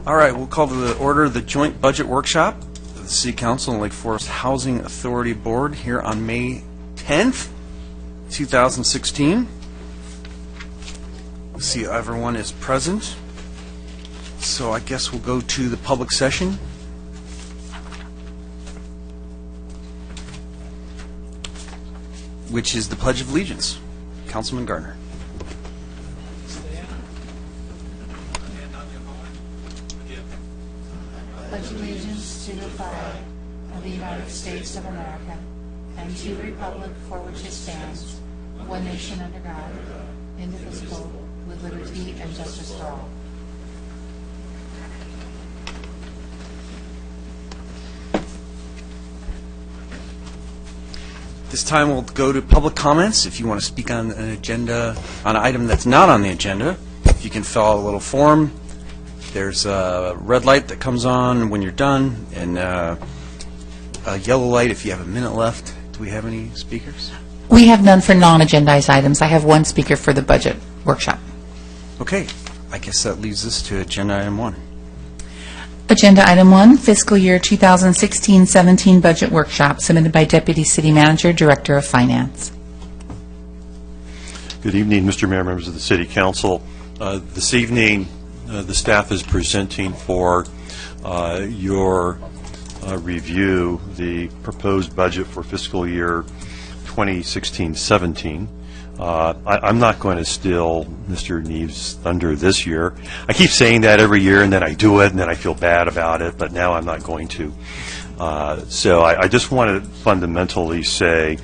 All right, we'll call to the order the joint budget workshop of the City Council and Lake Forest Housing Authority Board here on May 10th, 2016. See, everyone is present. So I guess we'll go to the public session. Which is the Pledge of Allegiance. Councilman Gardner. Pledge allegiance to the flag of the United States of America and to the republic for which it stands, one nation under God, indivisible, with liberty and justice for all. This time we'll go to public comments. If you want to speak on an agenda, on an item that's not on the agenda, if you can fill out a little form. There's a red light that comes on when you're done, and a yellow light if you have a minute left. Do we have any speakers? We have none for non-agendized items. I have one speaker for the budget workshop. Okay. I guess that leads us to agenda item 1. Agenda item 1, fiscal year 2016-17 budget workshop, submitted by Deputy City Manager, Director of Finance. Good evening, Mr. Mayor, members of the City Council. This evening, the staff is presenting for your review the proposed budget for fiscal year 2016-17. I'm not going to steal Mr. Neves' thunder this year. I keep saying that every year, and then I do it, and then I feel bad about it, but now I'm not going to. So I just want to fundamentally say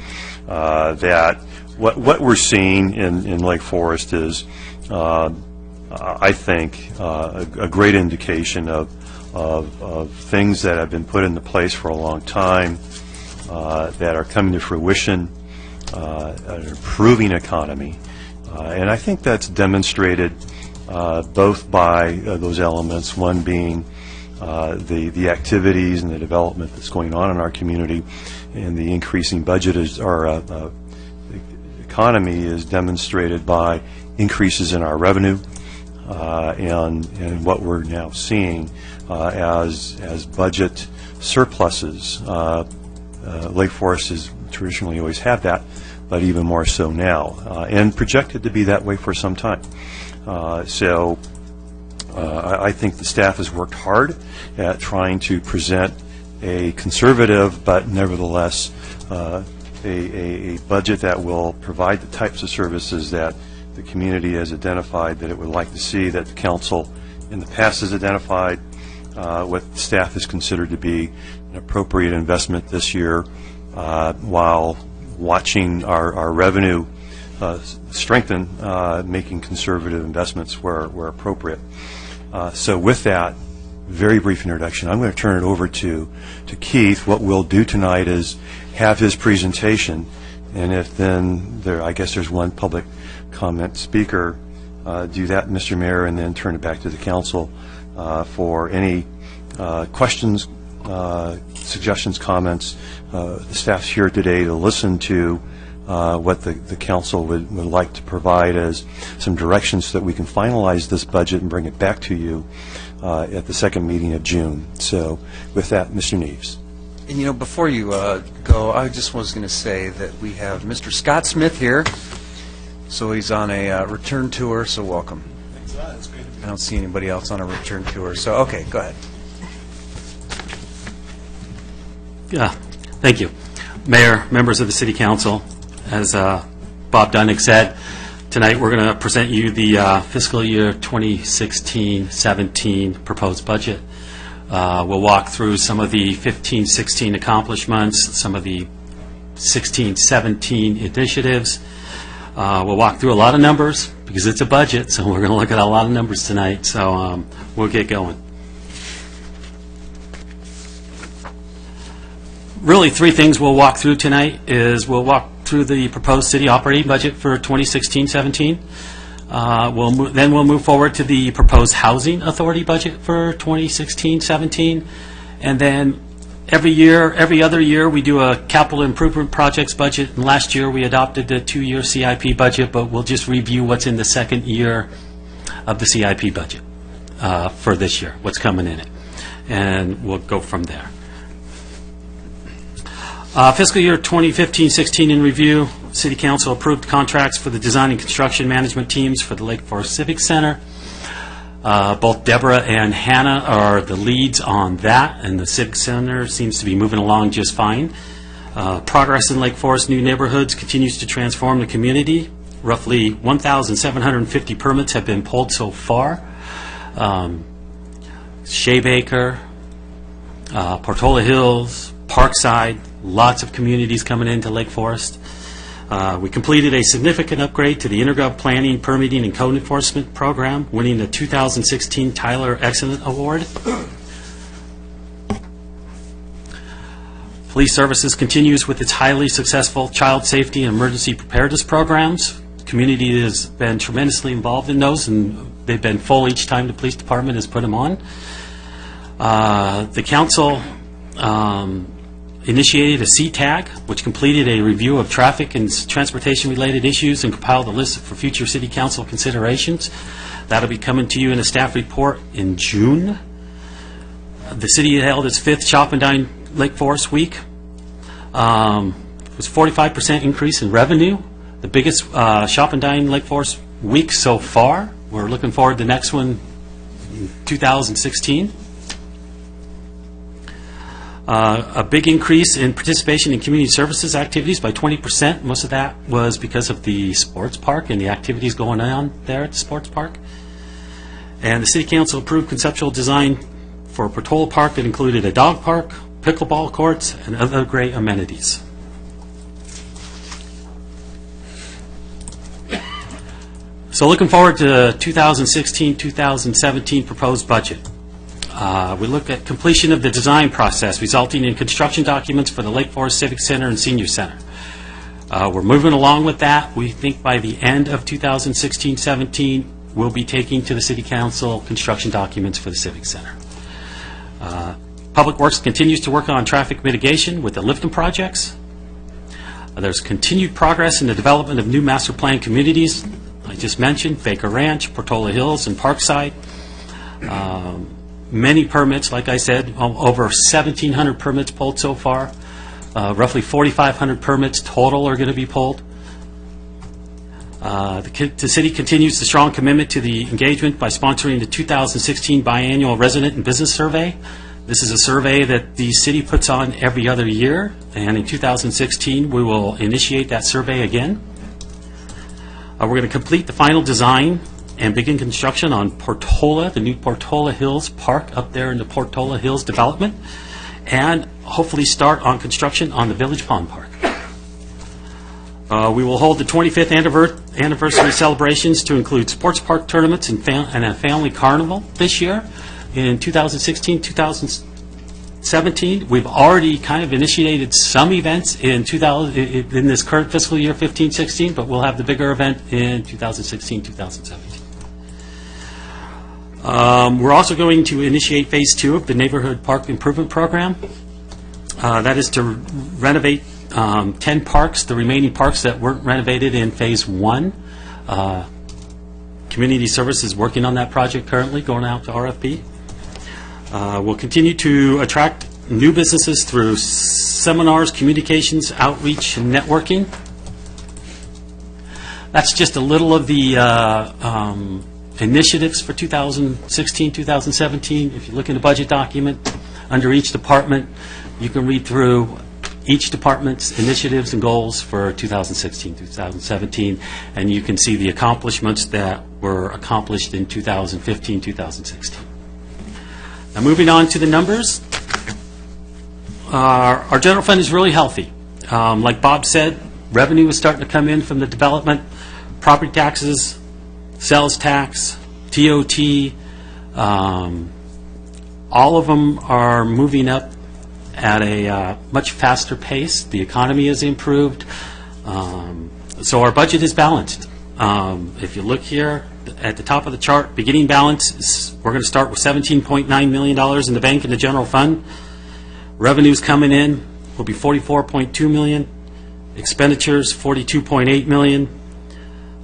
that what we're seeing in Lake Forest is, I think, a great indication of things that have been put into place for a long time that are coming to fruition. An improving economy, and I think that's demonstrated both by those elements, one being the activities and the development that's going on in our community, and the increasing budget the economy is demonstrated by increases in our revenue, and what we're now seeing as budget surpluses. Lake Forest has traditionally always had that, but even more so now, and projected to be that way for some time. So I think the staff has worked hard at trying to present a conservative but nevertheless a budget that will provide the types of services that the community has identified that it would like to see, that the council in the past has identified, what the staff has considered to be an appropriate investment this year, while watching our revenue strengthen, making conservative investments where appropriate. So with that very brief introduction, I'm going to turn it over to Keith. What we'll do tonight is have his presentation, and if then I guess there's one public comment speaker, do that, Mr. Mayor, and then turn it back to the council for any questions, suggestions, comments. The staff's here today to listen to what the council would like to provide as some directions so that we can finalize this budget and bring it back to you at the second meeting of June. So with that, Mr. Neves. And you know, before you go, I just was going to say that we have Mr. Scott Smith here. So he's on a return tour, so welcome. Thanks a lot. It's great to be here. I don't see anybody else on a return tour, so okay, go ahead. Thank you. Mayor, members of the City Council, as Bob Dunnick said, tonight we're going to present you the fiscal year 2016-17 proposed budget. We'll walk through some of the 15-16 accomplishments, some of the 16-17 initiatives. We'll walk through a lot of numbers because it's a budget, so we're going to look at a lot of numbers tonight, so we'll get going. Really, three things we'll walk through tonight is we'll walk through the proposed city operating budget for 2016-17. Then we'll move forward to the proposed housing authority budget for 2016-17. And then every other year, we do a capital improvement projects budget. And last year, we adopted the 2-year CIP budget, but we'll just review what's in the second year of the CIP budget. for this year, what's coming in it. And we'll go from there. Fiscal year 2015-16 in review, City Council approved contracts for the design and construction management teams for the Lake Forest Civic Center. Both Deborah and Hannah are the leads on that, and the Civic Center seems to be moving along just fine. Progress in Lake Forest new neighborhoods continues to transform the community. Roughly 1,750 permits have been pulled so far. Shea Baker, Portola Hills, Parkside, lots of communities coming into Lake Forest. We completed a significant upgrade to the Intergov Planning, Permitting, and Code Enforcement Program, winning the 2016 Tyler Excellent Award. Police Services continues with its highly successful child safety and emergency preparedness programs. The community has been tremendously involved in those, and they've been full each time the police department has put them on. The council initiated a CTAG, which completed a review of traffic and transportation-related issues and compiled a list for future City Council considerations. That'll be coming to you in a staff report in June. The city held its 5th Shop and Dine Lake Forest Week. It was a 45% increase in revenue, the biggest Shop and Dine Lake Forest week so far. We're looking forward to the next one in 2016. A big increase in participation in community services activities by 20%. Most of that was because of the sports park and the activities going on there at the sports park. And the City Council approved conceptual design for a Portola Park that included a dog park, pickleball courts, and other great amenities. So looking forward to 2016-2017 proposed budget. We look at completion of the design process, resulting in construction documents for the Lake Forest Civic Center and Senior Center. We're moving along with that. We think by the end of 2016-17, we'll be taking to the City Council construction documents for the Civic Center. Public Works continues to work on traffic mitigation with the Lifton projects. There's continued progress in the development of new master plan communities. I just mentioned Baker Ranch, Portola Hills, and Parkside. Many permits, like I said, over 1,700 permits pulled so far. Roughly 4,500 permits total are going to be pulled. The city continues the strong commitment to the engagement by sponsoring the 2016 Biannual Resident and Business Survey. This is a survey that the city puts on every other year, and in 2016 we will initiate that survey again. We're going to complete the final design and begin construction on Portola, the new Portola Hills Park up there in the Portola Hills development, and hopefully start on construction on the Village Pond Park. We will hold the 25th anniversary celebrations to include sports park tournaments and a family carnival this year. In 2016-2017, we've already kind of initiated some events in this current fiscal year 15-16, but we'll have the bigger event in 2016-2017. We're also going to initiate Phase 2 of the Neighborhood Park Improvement Program. That is to renovate 10 parks, the remaining parks that weren't renovated in Phase 1. Community Services is working on that project currently, going out to RFP. We'll continue to attract new businesses through seminars, communications, outreach, and networking. That's just a little of the initiatives for 2016-2017. If you look in the budget document, under each department, you can read through each department's initiatives and goals for 2016-2017, and you can see the accomplishments that were accomplished in 2015-2016. Now, moving on to the numbers, our general fund is really healthy. Like Bob said, revenue is starting to come in from the development, property taxes, sales tax, TOT, all of them are moving up at a much faster pace. The economy has improved, so our budget is balanced. If you look here at the top of the chart, beginning balance, we're going to start with $17.9 million in the bank in the general fund. Revenues coming in will be $44.2 million. Expenditures, $42.8 million.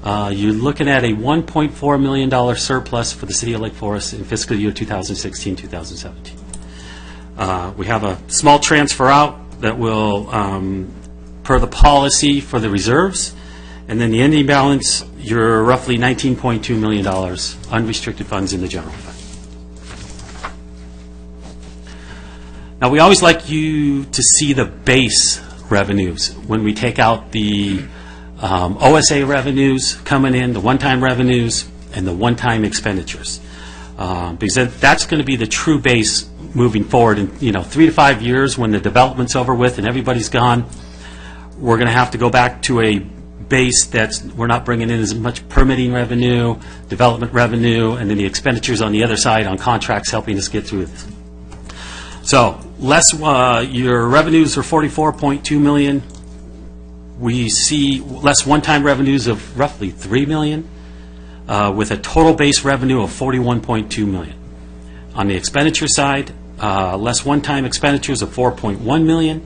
You're looking at a $1.4 million surplus for the City of Lake Forest in fiscal year 2016-2017. We have a small transfer out that will, per the policy for the reserves, and then the ending balance, you're roughly $19.2 million unrestricted funds in the general fund. Now, we always like you to see the base revenues when we take out the OSA revenues coming in, the one-time revenues, and the one-time expenditures. Because that's going to be the true base moving forward. In 3 to 5 years, when the development's over with and everybody's gone, we're going to have to go back to a base that's, we're not bringing in as much permitting revenue, development revenue, and then the expenditures on the other side on contracts helping us get through this. So, your revenues are $44.2 million. We see less one-time revenues of roughly $3 million, with a total base revenue of $41.2 million. On the expenditure side, less one-time expenditures of $4.1 million,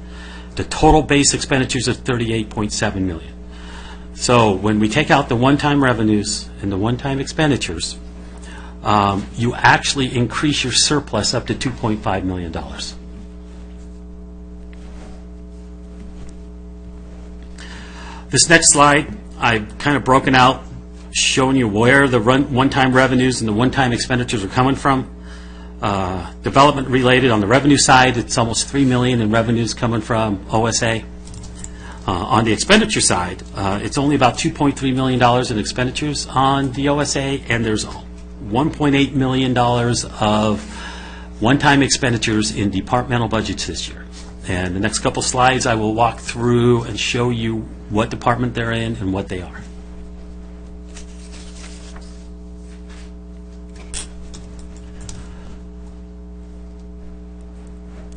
the total base expenditures of $38.7 million. So when we take out the one-time revenues and the one-time expenditures, you actually increase your surplus up to $2.5 million. This next slide, I've kind of broken out, showing you where the one-time revenues and the one-time expenditures are coming from. Development related on the revenue side, it's almost $3 million in revenues coming from OSA. On the expenditure side, it's only about $2.3 million in expenditures on the OSA, and there's $1.8 million of one-time expenditures in departmental budgets this year. And the next couple slides, I will walk through and show you what department they're in and what they are.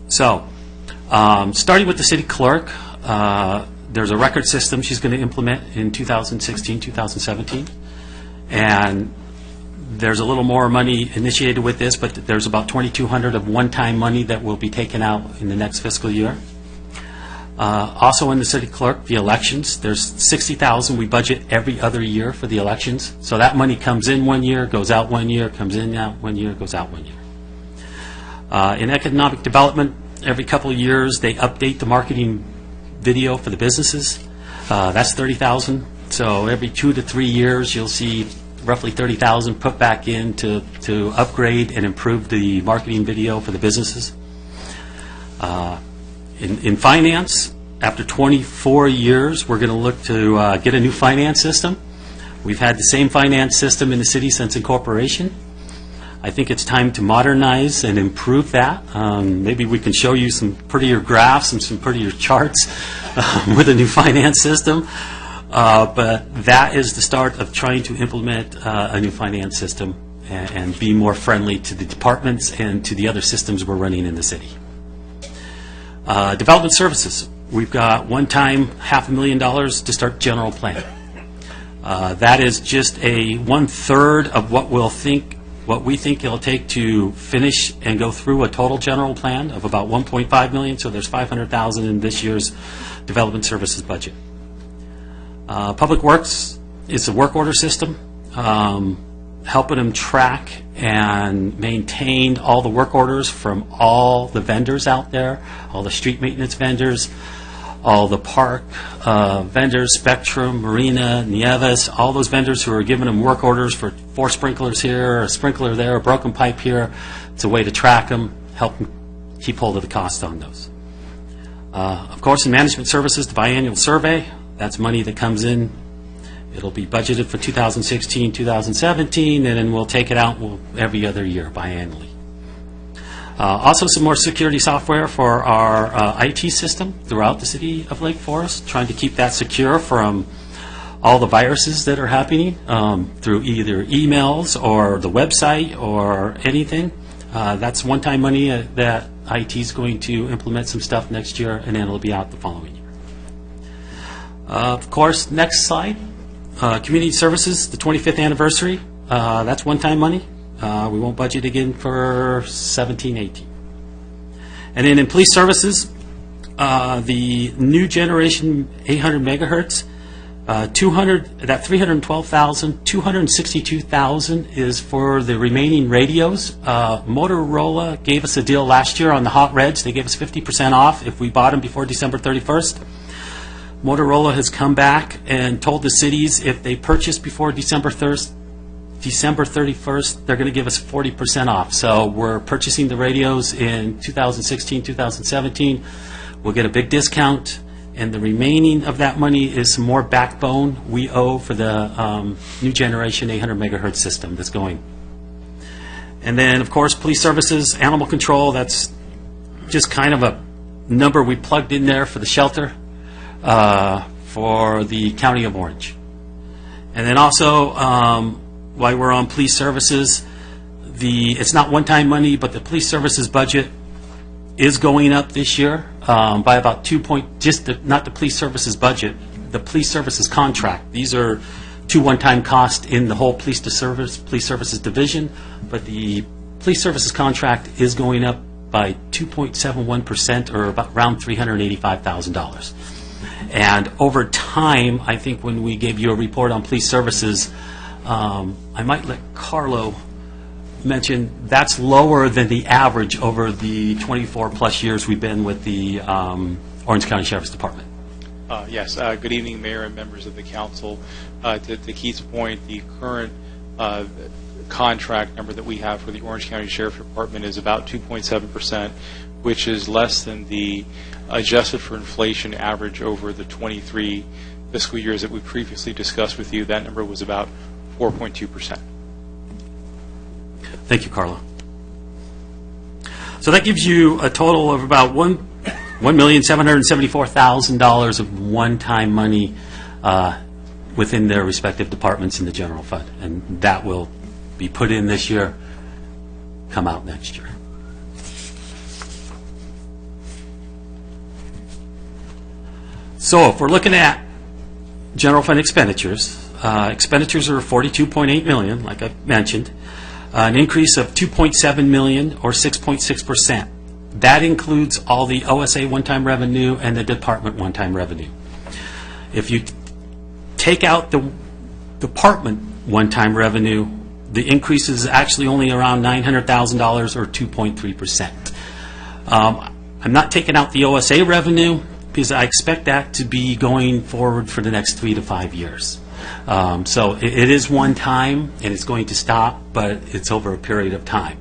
So, starting with the city clerk, there's a record system she's going to implement in 2016-2017, and there's a little more money initiated with this, but there's about $2,200 of one-time money that will be taken out in the next fiscal year. Also in the city clerk, the elections, there's $60,000 we budget every other year for the elections. So that money comes in 1 year, goes out 1 year, comes in out 1 year, goes out 1 year. In economic development, every couple of years they update the marketing video for the businesses. That's $30,000. So every 2 to 3 years you'll see roughly $30,000 put back in to upgrade and improve the marketing video for the businesses. In finance, after 24 years, we're going to look to get a new finance system. We've had the same finance system in the city since incorporation. I think it's time to modernize and improve that. Maybe we can show you some prettier graphs and some prettier charts with a new finance system. But that is the start of trying to implement a new finance system and be more friendly to the departments and to the other systems we're running in the city. Development services. We've got one-time $500,000 to start general plan. That is just a 1/3 of what we think it'll take to finish and go through a total general plan of about $1.5 million. So there's $500,000 in this year's development services budget. Public Works is a work order system, helping them track and maintain all the work orders from all the vendors out there, all the street maintenance vendors, all the park vendors, Spectrum, Marina, Nieves, all those vendors who are giving them work orders for 4 sprinklers here, a sprinkler there, a broken pipe here. It's a way to track them, help them keep hold of the cost on those. Of course, in management services, the biannual survey, that's money that comes in. It'll be budgeted for 2016, 2017, and then we'll take it out every other year biannually. Also, some more security software for our IT system throughout the city of Lake Forest, trying to keep that secure from all the viruses that are happening through either emails or the website or anything. That's one-time money that IT is going to implement some stuff next year, and then it'll be out the following year. Of course, next slide, community services, the 25th anniversary. That's one-time money. We won't budget again for 17-18. And then in police services, the new generation 800 megahertz, That $312,000, $262,000 is for the remaining radios. Motorola gave us a deal last year on the Hot Reds. They gave us 50% off if we bought them before December 31st. Motorola has come back and told the cities if they purchase before December 31st, they're going to give us 40% off. So we're purchasing the radios in 2016, 2017. We'll get a big discount. And the remaining of that money is some more backbone we owe for the new generation 800 megahertz system that's going. And then, of course, police services, animal control, that's just kind of a number we plugged in there for the shelter for the County of Orange. And then also, while we're on police services, it's not one-time money, but the police services budget is going up this year by about not the police services budget, the police services contract. These are two one-time costs in the whole police services division, but the police services contract is going up by 2.71%, or about around $385,000. And over time, I think when we gave you a report on police services, I might let Carlo mention that's lower than the average over the 24-plus years we've been with the Orange County Sheriff's Department. Yes. Good evening, Mayor and members of the council. To Keith's point, the current contract number that we have for the Orange County Sheriff's Department is about 2.7%, which is less than the adjusted for inflation average over the 23 fiscal years that we previously discussed with you. That number was about 4.2%. Thank you, Carlo. So that gives you a total of about $1,774,000 of one-time money within their respective departments in the general fund, and that will be put in this year, come out next year. So if we're looking at general fund expenditures, expenditures are $42.8 million, like I mentioned. An increase of $2.7 million, or 6.6%. That includes all the OSA one-time revenue and the department one-time revenue. If you take out the department one-time revenue, the increase is actually only around $900,000, or 2.3%. I'm not taking out the OSA revenue because I expect that to be going forward for the next 3 to 5 years. So it is one time, and it's going to stop, but it's over a period of time.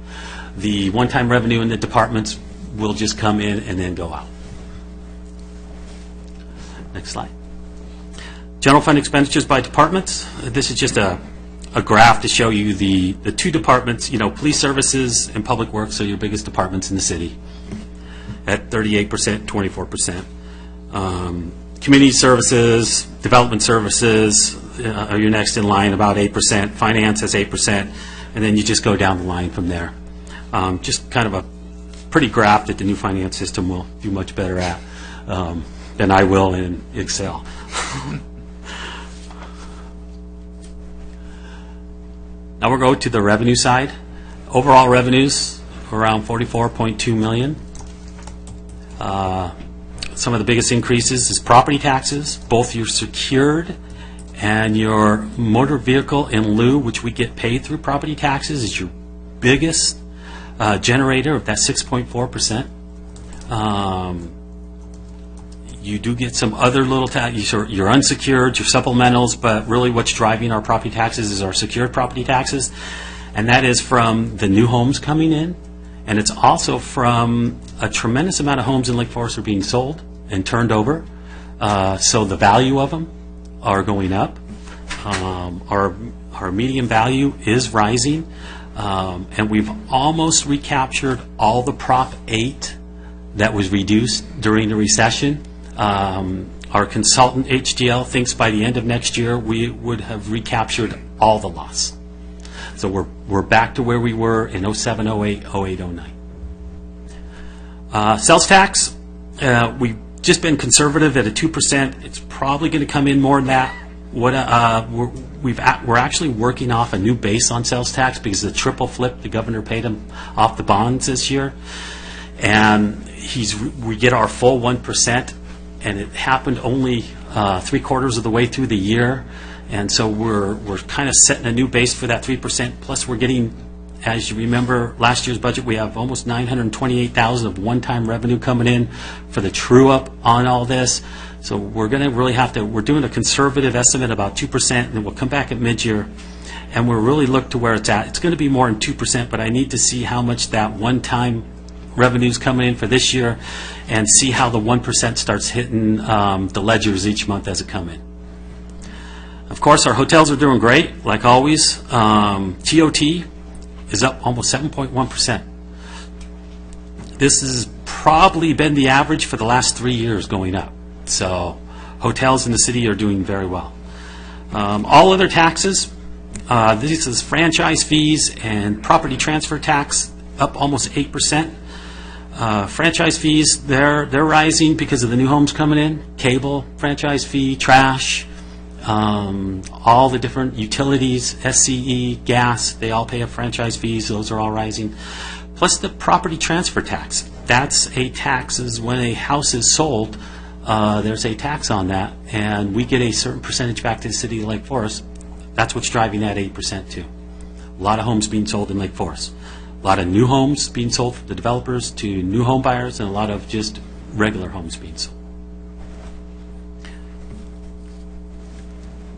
The one-time revenue in the departments will just come in and then go out. Next slide. General fund expenditures by departments. This is just a graph to show you the two departments. Police services and public works are your biggest departments in the city at 38%, 24%. Community services, development services are your next in line, about 8%. Finance has 8%, and then you just go down the line from there. Just kind of a pretty graph that the new finance system will do much better at than I will in Excel. Now we'll go to the revenue side. Overall revenues around $44.2 million. Some of the biggest increases is property taxes, both your secured and your motor vehicle in lieu, which we get paid through property taxes, is your biggest generator of that 6.4%. You do get some other little tax, your unsecured, your supplementals, but really what's driving our property taxes is our secured property taxes, and that is from the new homes coming in, and it's also from a tremendous amount of homes in Lake Forest are being sold and turned over, so the value of them are going up. Our median value is rising, and we've almost recaptured all the Prop 8 that was reduced during the recession. Our consultant, HDL, thinks by the end of next year we would have recaptured all the loss. So we're back to where we were in 07, 08, 08, 09. Sales tax, we've just been conservative at a 2%. It's probably going to come in more than that. We're actually working off a new base on sales tax because the triple flip the governor paid him off the bonds this year, and we get our full 1%, and it happened only three-quarters of the way through the year, and so we're kind of setting a new base for that 3%. Plus, we're getting, as you remember, last year's budget, we have almost $928,000 of one-time revenue coming in for the true-up on all this. So we're going to really have to, we're doing a conservative estimate about 2%, and then we'll come back at mid-year, and we'll really look to where it's at. It's going to be more than 2%, but I need to see how much that one-time revenue's coming in for this year and see how the 1% starts hitting the ledgers each month as it come in. Of course, our hotels are doing great, like always. TOT is up almost 7.1%. This has probably been the average for the last 3 years going up. So hotels in the city are doing very well. All other taxes, this is franchise fees and property transfer tax, up almost 8%. Franchise fees, they're rising because of the new homes coming in, cable, franchise fee, trash, all the different utilities, SCE, gas, they all pay a franchise fees. Those are all rising. Plus the property transfer tax. That's a tax is when a house is sold, there's a tax on that, and we get a certain percentage back to the city of Lake Forest. That's what's driving that 8% too. A lot of homes being sold in Lake Forest. A lot of new homes being sold from the developers to new home buyers, and a lot of just regular homes being sold.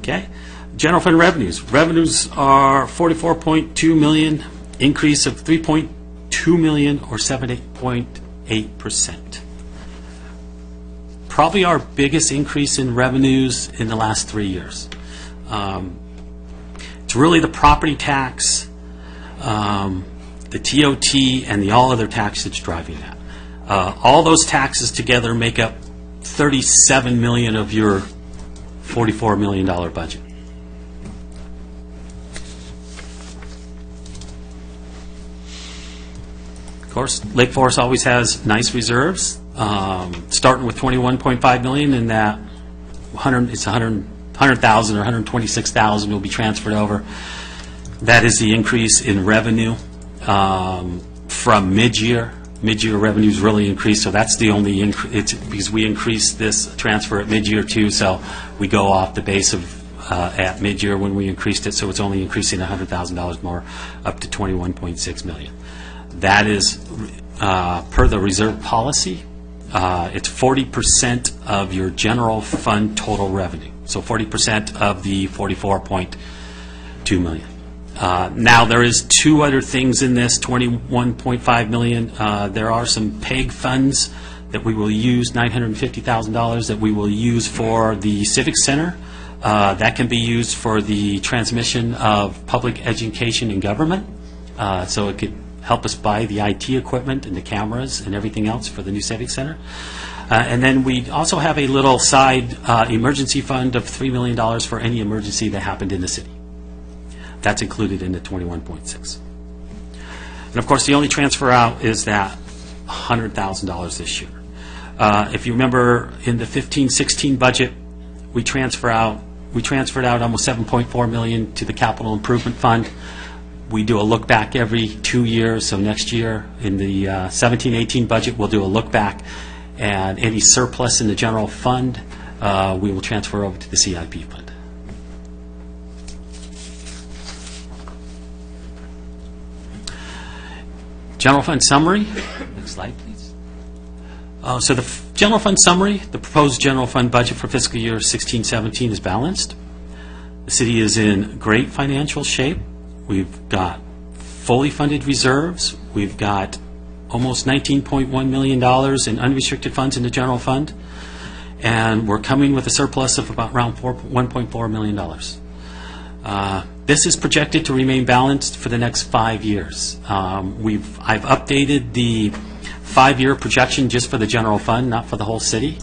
Okay. General fund revenues. Revenues are $44.2 million, increase of $3.2 million or 7.8%. Probably our biggest increase in revenues in the last 3 years. It's really the property tax, the TOT, and the all other tax that's driving that. All those taxes together make up $37 million of your $44 million budget. Of course, Lake Forest always has nice reserves, starting with $21.5 million, and that it's $100,000 or $126,000 will be transferred over. That is the increase in revenue from mid-year. Mid-year revenues really increased, so that's the only increase. Because we increased this transfer at mid-year too, so we go off the base of at mid-year when we increased it, so it's only increasing $100,000 more, up to $21.6 million. That is per the reserve policy. It's 40% of your general fund total revenue. So 40% of the $44.2 million. Now, there is two other things in this, $21.5 million. There are some PEG funds that we will use, $950,000 that we will use for the Civic Center. That can be used for the transmission of public education and government. So it could help us buy the IT equipment and the cameras and everything else for the new Civic Center. And then we also have a little side emergency fund of $3 million for any emergency that happened in the city. That's included in the 21.6. And of course, the only transfer out is that $100,000 this year. If you remember, in the 15-16 budget, we transferred out almost $7.4 million to the Capital Improvement Fund. We do a look back every 2 years. So next year, in the 17-18 budget, we'll do a look back, and any surplus in the general fund, we will transfer over to the CIP fund. General fund summary. Next slide, please. So the general fund summary, the proposed general fund budget for fiscal year 16-17 is balanced. The city is in great financial shape. We've got fully funded reserves. We've got almost $19.1 million in unrestricted funds in the general fund. And we're coming with a surplus of about around $1.4 million. This is projected to remain balanced for the next 5 years. I've updated the 5-year projection just for the general fund, not for the whole city.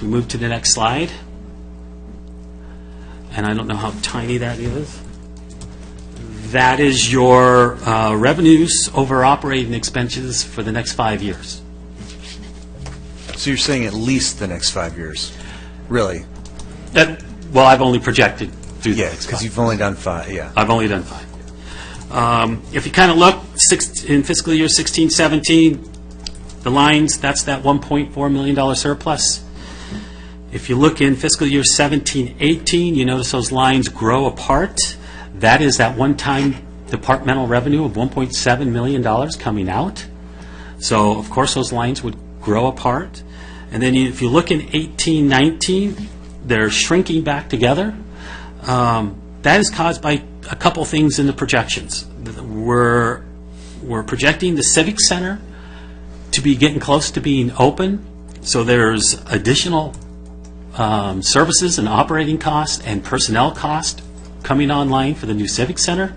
We move to the next slide. And I don't know how tiny that is. That is your revenues over operating expenses for the next 5 years. So you're saying at least the next 5 years, really? Well, I've only projected through the Yeah, next because 5. you've only done 5, yeah. I've only done 5. If you kind of look, in fiscal year 16-17, the lines, that's that $1.4 million surplus. If you look in fiscal year 17-18, you notice those lines grow apart. That is that one-time departmental revenue of $1.7 million coming out. So, of course, those lines would grow apart. And then if you look in 18-19, they're shrinking back together. That is caused by a couple things in the projections. We're projecting the Civic Center to be getting close to being open, so there's additional services and operating costs and personnel costs coming online for the new Civic Center.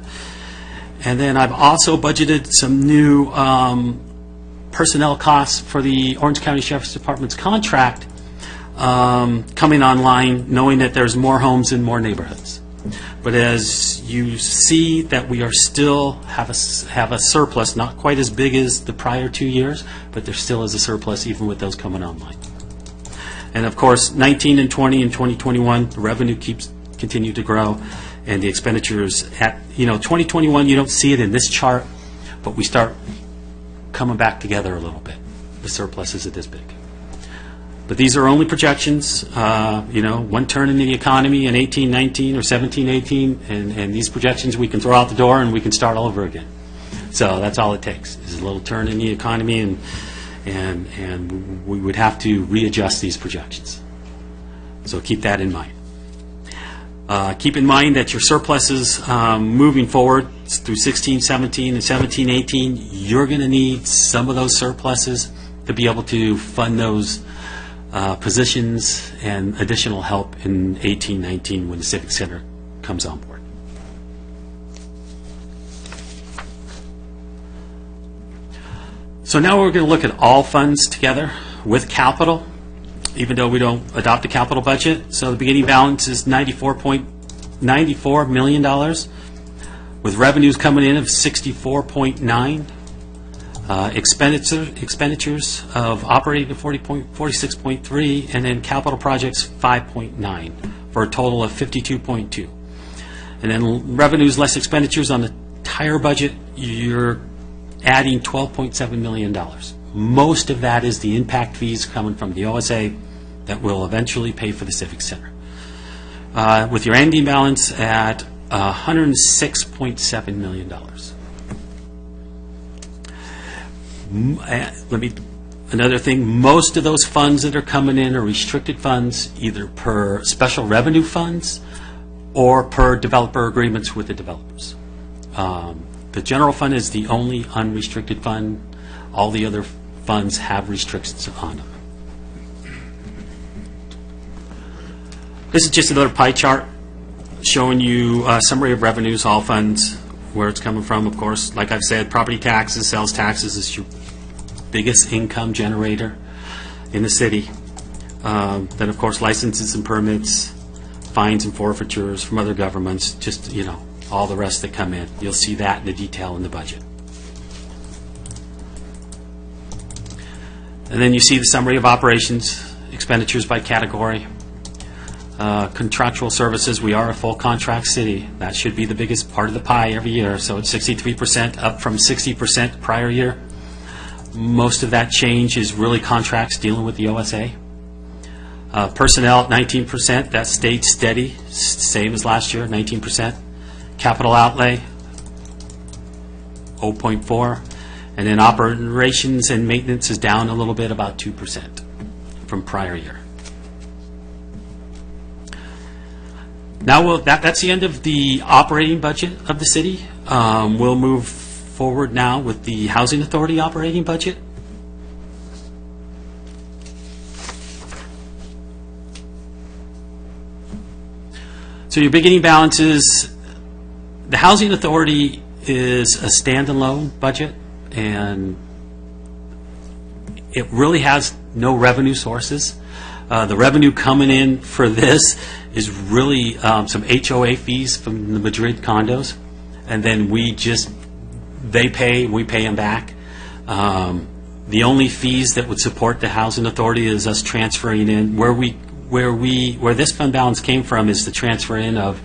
And then I've also budgeted some new personnel costs for the Orange County Sheriff's Department's contract coming online, knowing that there's more homes in more neighborhoods. But as you see that we are still have a surplus, not quite as big as the prior 2 years, but there still is a surplus even with those coming online. And of course, 19 and 20 and 2021, the revenue continue to grow, and the expenditures at 2021, you don't see it in this chart, but we start coming back together a little bit. The surplus isn't this big. But these are only projections, one turn in the economy in 18-19 or 17-18, and these projections we can throw out the door and we can start all over again. So that's all it takes, is a little turn in the economy, and we would have to readjust these projections. So keep that in mind. Keep in mind that your surpluses moving forward through 16-17 and 17-18, you're going to need some of those surpluses to be able to fund those positions and additional help in 18-19 when the Civic Center comes on board. So now we're going to look at all funds together with capital, even though we don't adopt a capital budget. So the beginning balance is $94 million, with revenues coming in of $64.9. Expenditures of operating 46.3, and then capital projects 5.9, for a total of 52.2. And then revenues less expenditures on the entire budget, you're adding $12.7 million. Most of that is the impact fees coming from the OSA that will eventually pay for the Civic Center. With your ending balance at $106.7 million. Another thing, most of those funds that are coming in are restricted funds, either per special revenue funds or per developer agreements with the developers. The general fund is the only unrestricted fund. All the other funds have restrictions on them. This is just another pie chart showing you a summary of revenues, all funds, where it's coming from. Of course, like I've said, property taxes, sales taxes is your biggest income generator in the city. Then, of course, licenses and permits, fines and forfeitures from other governments, just, all the rest that come in. You'll see that in the detail in the budget. And then you see the summary of operations, expenditures by category. Contractual services, we are a full contract city. That should be the biggest part of the pie every year. So it's 63%, up from 60% prior year. Most of that change is really contracts dealing with the OSA. Personnel at 19%, that stayed steady, same as last year, 19%. Capital outlay, 0.4. And then operations and maintenance is down a little bit, about 2% from prior year. Now, that's the end of the operating budget of the city. We'll move forward now with the Housing Authority operating budget. So your beginning balance is, the Housing Authority is a standalone budget, and it really has no revenue sources. The revenue coming in for this is really some HOA fees from the Madrid condos, and then they pay, we pay them back. The only fees that would support the Housing Authority is us transferring in. Where this fund balance came from is the transfer in of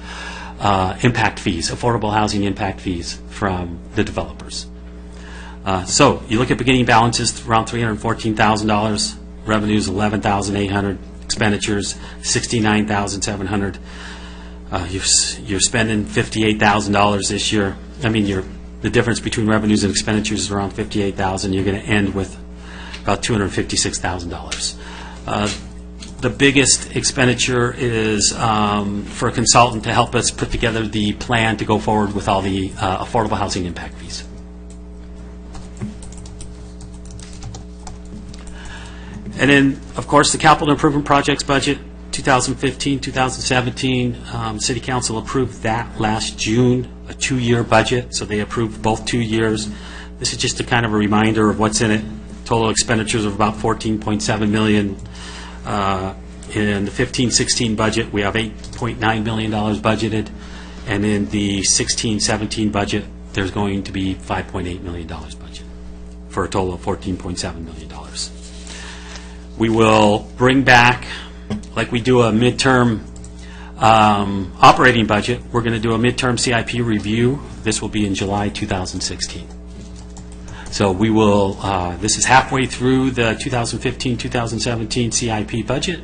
impact fees, affordable housing impact fees from the developers. So you look at beginning balances around $314,000, revenues $11,800, expenditures, $69,700. You're spending $58,000 this year. I mean, the difference between revenues and expenditures is around $58,000. You're going to end with about $256,000. The biggest expenditure is for a consultant to help us put together the plan to go forward with all the affordable housing impact fees. And then, of course, the capital improvement projects budget, 2015, 2017. City Council approved that last June, a 2-year budget, so they approved both 2 years. This is just a kind of a reminder of what's in it. Total expenditures of about $14.7 million. In the 15-16 budget, we have $8.9 million budgeted, and in the 16-17 budget, there's going to be $5.8 million budget, for a total of $14.7 million. We will bring back, like we do a midterm operating budget, we're going to do a midterm CIP review. This will be in July 2016. So we will, this is halfway through the 2015-2017 CIP budget.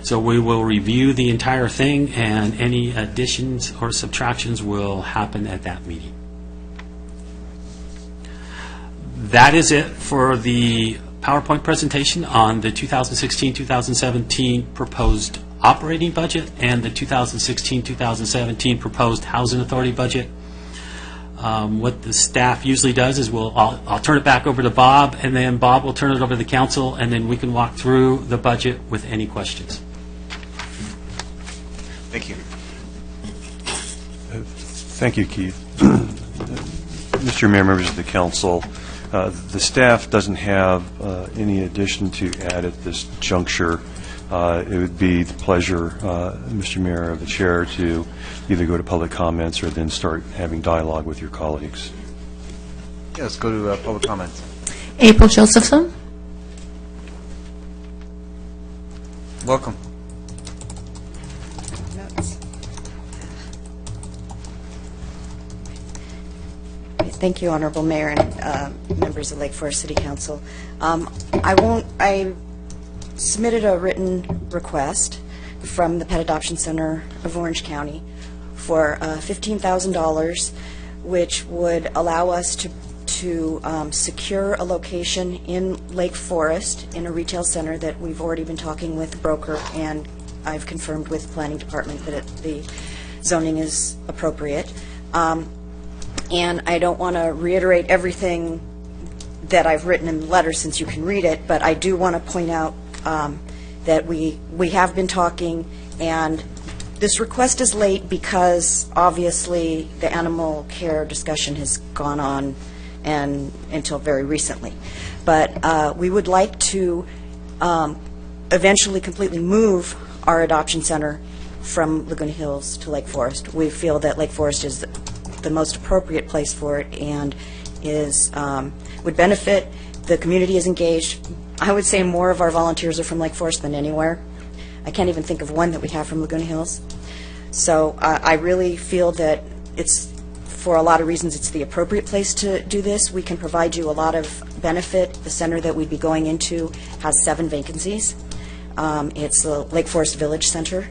So we will review the entire thing, and any additions or subtractions will happen at that meeting. That is it for the PowerPoint presentation on the 2016-2017 proposed operating budget and the 2016-2017 proposed Housing Authority budget. What the staff usually does is I'll turn it back over to Bob, and then Bob will turn it over to the council, and then we can walk through the budget with any questions. Thank you. Thank you, Keith. Mr. Mayor, members of the council, the staff doesn't have any addition to add at this juncture. It would be the pleasure, Mr. Mayor, of the chair, to either go to public comments or then start having dialogue with your colleagues. Yeah, let's go to public comments. April Josephson. Welcome. Thank you, Honorable Mayor and members of Lake Forest City Council. I submitted a written request from the Pet Adoption Center of Orange County for $15,000, which would allow us to secure a location in Lake Forest in a retail center that we've already been talking with the broker, and I've confirmed with the Planning Department that the zoning is appropriate. And I don't want to reiterate everything that I've written in the letter since you can read it, but I do want to point out that we have been talking, and this request is late because obviously the animal care discussion has gone on and until very recently. But we would like to eventually completely move our adoption center from Laguna Hills to Lake Forest. We feel that Lake Forest is the most appropriate place for it and would benefit. The community is engaged. I would say more of our volunteers are from Lake Forest than anywhere. I can't even think of one that we have from Laguna Hills. So I really feel that it's, for a lot of reasons, it's the appropriate place to do this. We can provide you a lot of benefit. The center that we'd be going into has 7 vacancies. It's the Lake Forest Village Center.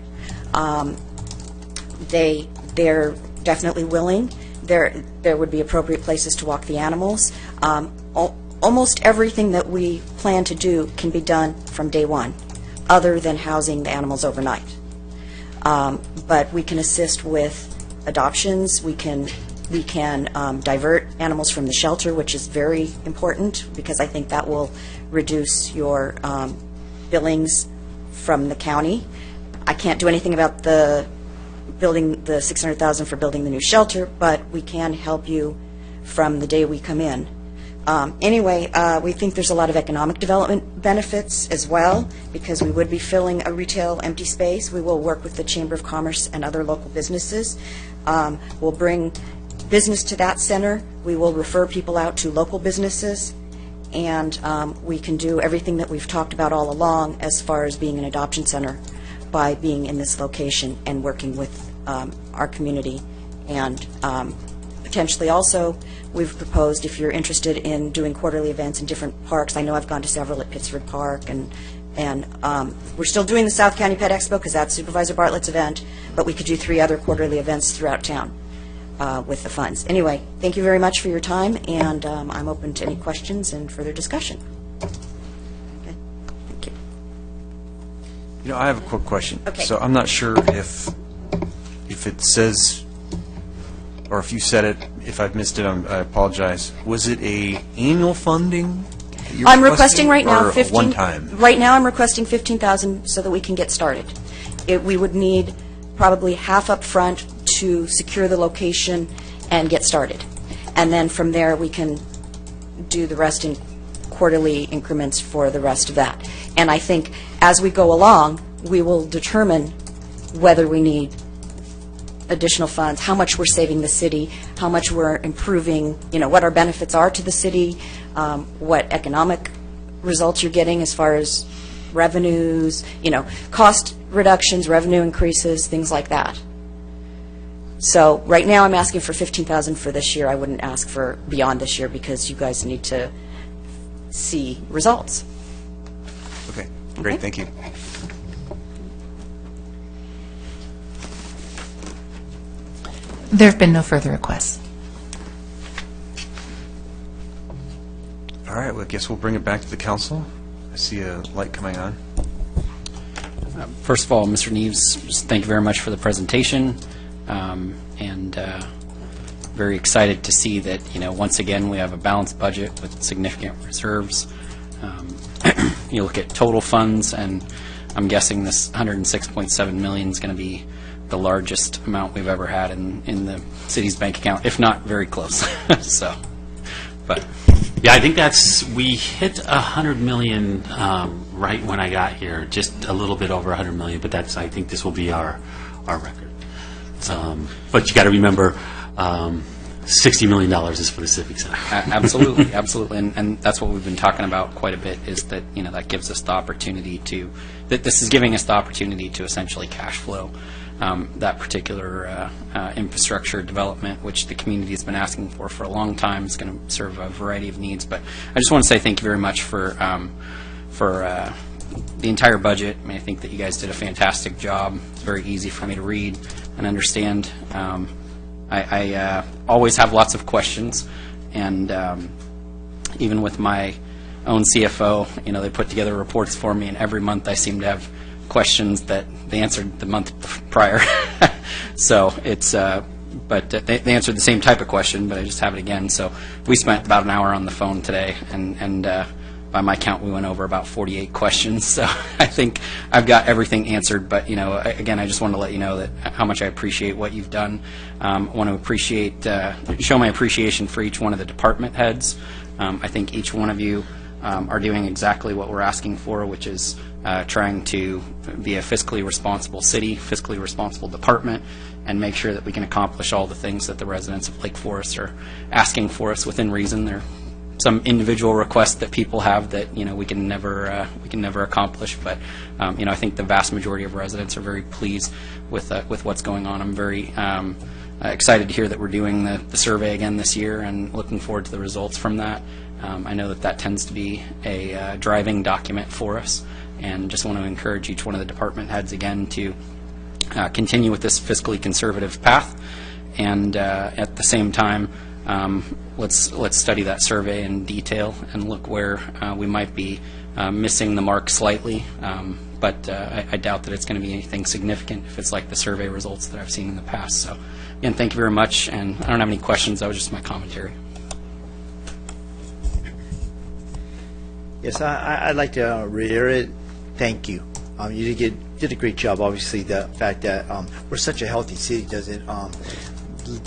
They're definitely willing. There would be appropriate places to walk the animals. Almost everything that we plan to do can be done from day one, other than housing the animals overnight. But we can assist with adoptions. We can divert animals from the shelter, which is very important because I think that will reduce your billings from the county. I can't do anything about the $600,000 for building the new shelter, but we can help you from the day we come in. Anyway, we think there's a lot of economic development benefits as well because we would be filling a retail empty space. We will work with the Chamber of Commerce and other local businesses. We'll bring business to that center. We will refer people out to local businesses, and we can do everything that we've talked about all along as far as being an adoption center by being in this location and working with our community. And potentially also, we've proposed, if you're interested in doing quarterly events in different parks, I know I've gone to several at Pittsford Park and And we're still doing the South County Pet Expo because that's Supervisor Bartlett's event, but we could do 3 other quarterly events throughout town with the funds. Anyway, thank you very much for your time, and I'm open to any questions and further discussion. Okay. Thank you. You know, I have a quick question. Okay. So I'm not sure if it says, or if you said it, if I've missed it, I apologize. Was it a annual funding that you're I'm requesting right now or a one-time? Right now, I'm requesting $15,000 so that we can get started. We would need probably half up front to secure the location and get started. And then from there, we can do the rest in quarterly increments for the rest of that. And I think as we go along, we will determine whether we need additional funds, how much we're saving the city, how much we're improving, you know, what our benefits are to the city, what economic results you're getting as far as revenues, you know, cost reductions, revenue increases, things like that. So right now I'm asking for $15,000 for this year. I wouldn't ask for beyond this year because you guys need to see results. Okay, great, thank you. There have been no further requests. All right, well, I guess we'll bring it back to the council. I see a light coming on. First of all, Mr. Neves, just thank you very much for the presentation, and very excited to see that, you know, once again, we have a balanced budget with significant reserves. You look at total funds, and I'm guessing this $106.7 million is going to be the largest amount we've ever had in the city's bank account, if not very close. So, but Yeah, I think we hit $100 million right when I got here, just a little bit over $100 million, but I think this will be our record. But you got to remember, $60 million is for the Civic Center. absolutely, absolutely, and that's what we've been talking about quite a bit. Is that, you know, that gives us the opportunity to this is giving us the opportunity to essentially cash flow that particular infrastructure development, which the community has been asking for a long time. Is going to serve a variety of needs. But I just want to say thank you very much for the entire budget. I mean, I think that you guys did a fantastic job. It's very easy for me to read and understand. I always have lots of questions, and even with my own CFO, you know, they put together reports for me, and every month I seem to have questions that they answered the month prior. So it's, but they answered the same type of question, but I just have it again. So we spent about an hour on the phone today, and by my count, we went over about 48 questions. So I think I've got everything answered. But, you know, again, I just want to let you know that how much I appreciate what you've done. I want to show my appreciation for each one of the department heads. I think each one of you are doing exactly what we're asking for, which is trying to be a fiscally responsible city, fiscally responsible department, and make sure that we can accomplish all the things that the residents of Lake Forest are asking for us within reason. There are some individual requests that people have that, you know, we can never accomplish, but you know, I think the vast majority of residents are very pleased with what's going on. I'm very excited to hear that we're doing the survey again this year, and looking forward to the results from that. I know that tends to be a driving document for us, and just want to encourage each one of the department heads again to continue with this fiscally conservative path, and at the same time, let's study that survey in detail and look where we might be missing the mark slightly, but I doubt that it's going to be anything significant if it's like the survey results that I've seen in the past. So again, thank you very much, and I don't have any questions. That was just my commentary. Yes, I'd like to reiterate, thank you. You did a great job. Obviously, the fact that we're such a healthy city doesn't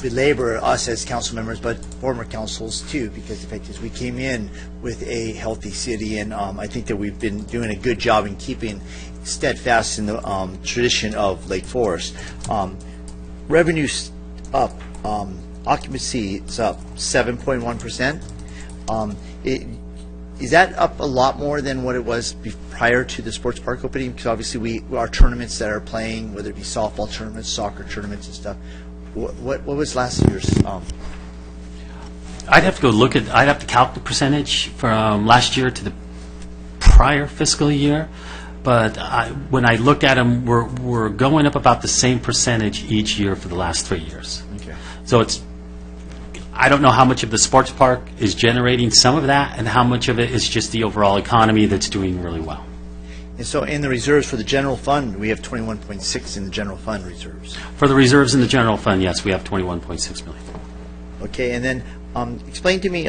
belabor us as council members, but former councils too, because the fact is we came in with a healthy city, and I think that we've been doing a good job in keeping steadfast in the tradition of Lake Forest. Revenue's up, occupancy is up 7.1%. Is that up a lot more than what it was prior to the sports park opening? Because obviously our tournaments that are playing, whether it be softball tournaments, soccer tournaments and stuff, what was last year's? I'd have to go I'd have to calc the percentage from last year to the prior fiscal year, but when I looked at them, we're going up about the same percentage each year for the last 3 years. Okay. So I don't know how much of the sports park is generating some of that, and how much of it is just the overall economy that's doing really well. And so in the reserves for the general fund, we have 21.6 in the general fund reserves. For the reserves in the general fund, yes, we have 21.6 million. Okay, and then explain to me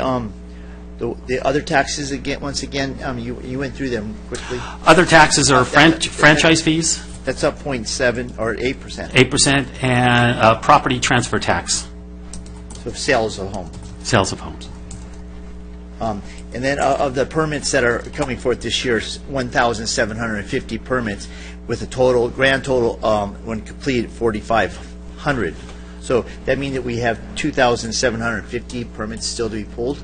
the other taxes again. Once again, you went through them quickly. Other taxes are franchise fees, That's up 0.7 or 8%. 8%, and property transfer tax, So sales of home. sales of homes. And then of the permits that are coming forth this year, 1,750 permits with a grand total, when completed, 4,500. So that means that we have 2,750 permits still to be pulled?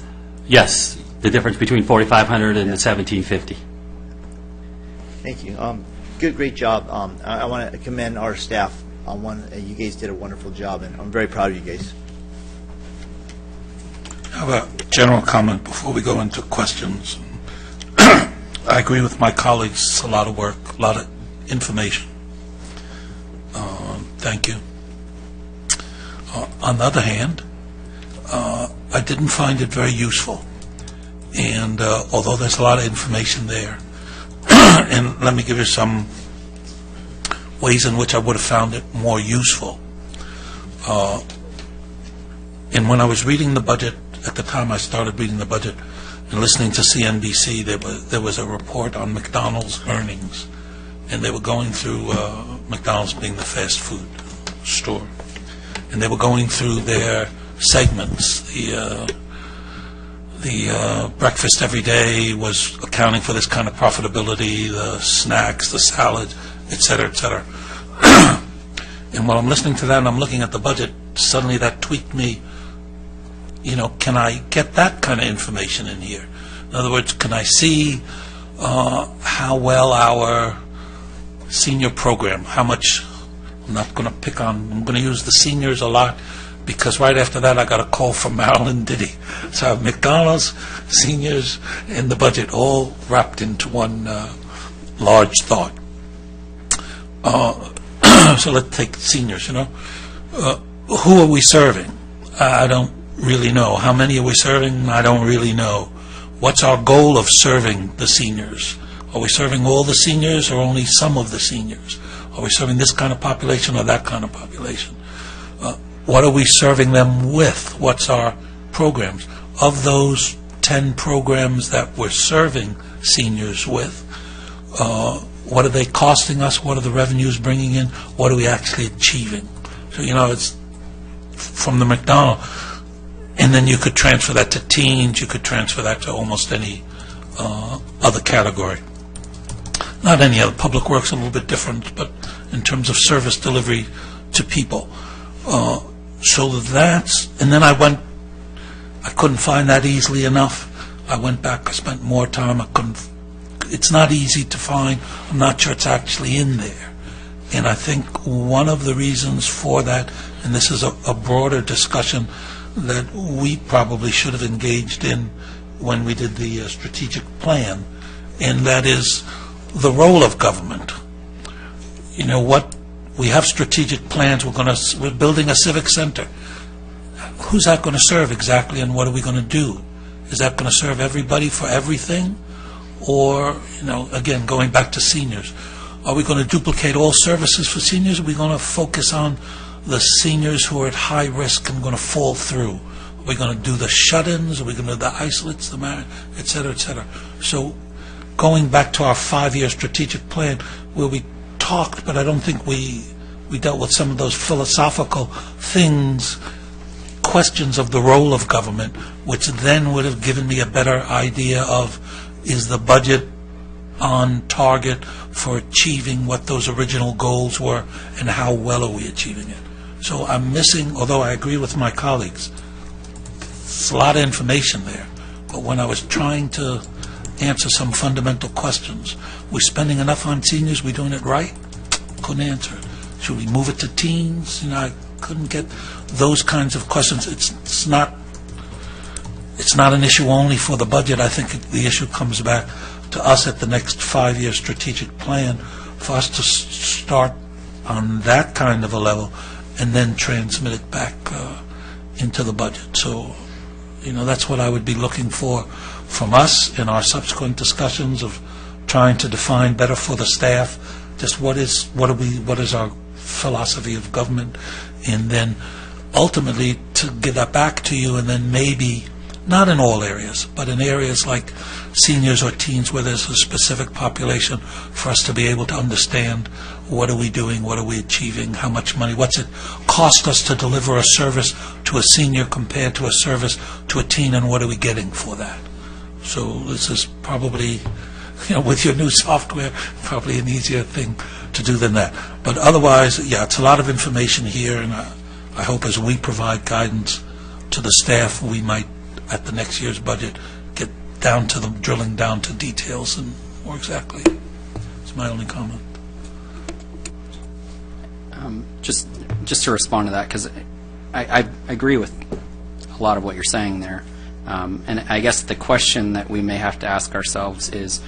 Yes, the difference between 4,500 and the 1,750. Thank you. Great job. I want to commend our staff on you guys did a wonderful job, and I'm very proud of you guys. I have a general comment before we go into questions. I agree with my colleagues. It's a lot of work, a lot of information. Thank you. On the other hand, I didn't find it very useful. And although there's a lot of information there, and let me give you some ways in which I would have found it more useful. And when I was reading the budget, at the time I started reading the budget and listening to CNBC, there was a report on McDonald's earnings, and they were going through McDonald's being the fast food store, and they were going through their segments. The breakfast every day was accounting for this kind of profitability, the snacks, the salad, et cetera, et cetera. And while I'm listening to that and I'm looking at the budget, suddenly that tweaked me. Can I get that kind of information in here? In other words, can I see how well our senior program, how much, I'm going to use the seniors a lot, because right after that I got a call from Marilyn Diddy. So I have McDonald's, seniors, and the budget all wrapped into one large thought. So let's take seniors, who are we serving? I don't really know. How many are we serving? I don't really know. What's our goal of serving the seniors? Are we serving all the seniors or only some of the seniors? Are we serving this kind of population or that kind of population? What are we serving them with? What's our programs? Of those 10 programs that we're serving seniors with, what are they costing us? What are the revenues bringing in? What are we actually achieving? So, it's from the McDonald's. And then you could transfer that to teens, you could transfer that to almost any other category. Not any other. Public works a little bit different, but in terms of service delivery to people. So that's, and then I couldn't find that easily enough. I went back, I spent more time, it's not easy to find. I'm not sure it's actually in there. And I think one of the reasons for that, and this is a broader discussion that we probably should have engaged in when we did the strategic plan, and that is the role of government. We have strategic plans. We're building a civic center. Who's that going to serve exactly, and what are we going to do? Is that going to serve everybody for everything? Or, again, going back to seniors, are we going to duplicate all services for seniors? Are we going to focus on the seniors who are at high risk and going to fall through? Are we going to do the shut-ins? Are we going to do the isolates, the married, et cetera, et cetera? So going back to our 5-year strategic plan, where we talked, but I don't think we dealt with some of those philosophical things, questions of the role of government, which then would have given me a better idea of, is the budget on target for achieving what those original goals were, and how well are we achieving it? So I'm missing, although I agree with my colleagues, it's a lot of information there, but when I was trying to answer some fundamental questions, we spending enough on seniors? We doing it right? Couldn't answer it. Should we move it to teens? I couldn't get those kinds of questions. It's not an issue only for the budget. I think the issue comes back to us at the next 5-year strategic plan for us to start on that kind of a level and then transmit it back into the budget. So, that's what I would be looking for from us in our subsequent discussions of trying to define better for the staff just what is our philosophy of government, and then ultimately to give that back to you, and then maybe, not in all areas, but in areas like seniors or teens where there's a specific population, for us to be able to understand what are we doing, what are we achieving, how much money, what's it cost us to deliver a service to a senior compared to a service to a teen, and what are we getting for that. So this is probably, with your new software, probably an easier thing to do than that. But otherwise, yeah, it's a lot of information here, and I hope as we provide guidance to the staff, we might, at the next year's budget, get down to them, drilling down to details and more exactly. It's my only comment. Just to respond to that, because I agree with a lot of what you're saying there. And I guess the question that we may have to ask ourselves is,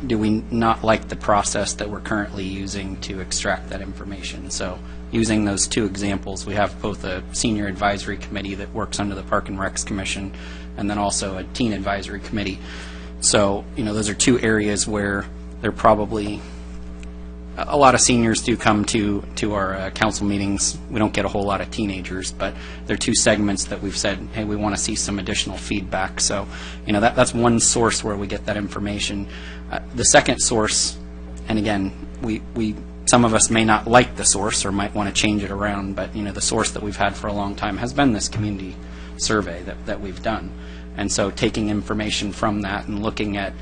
do we not like the process that we're currently using to extract that information? So using those two examples, we have both a senior advisory committee that works under the Park and Recs Commission, and then also a teen advisory committee. So, those are two areas where they're probably, a lot of seniors do come to our council meetings. We don't get a whole lot of teenagers, but they're two segments that we've said, hey, we want to see some additional feedback. So, that's one source where we get that information. The second source, and again, we some of us may not like the source or might want to change it around, but the source that we've had for a long time has been this community survey that we've done. And so taking information from that and looking at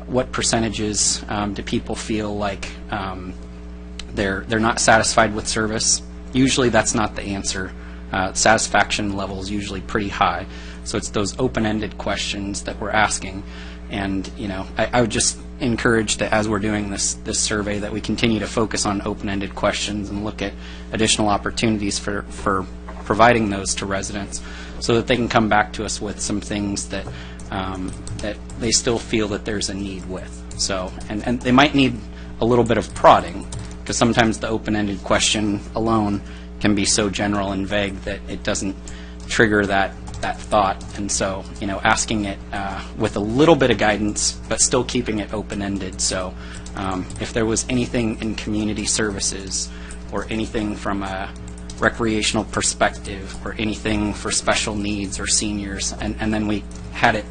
what percentages do people feel like they're not satisfied with service. Usually that's not the answer. Satisfaction level is usually pretty high. So it's those open-ended questions that we're asking. And I would just encourage that as we're doing this survey, that we continue to focus on open-ended questions and look at additional opportunities for providing those to residents, so that they can come back to us with some things that that they still feel that there's a need with. So, and they might need a little bit of prodding, because sometimes the open-ended question alone can be so general and vague that it doesn't trigger that thought. And so, asking it with a little bit of guidance, but still keeping it open-ended. So, if there was anything in community services, or anything from a recreational perspective, or anything for special needs or seniors, and then we had it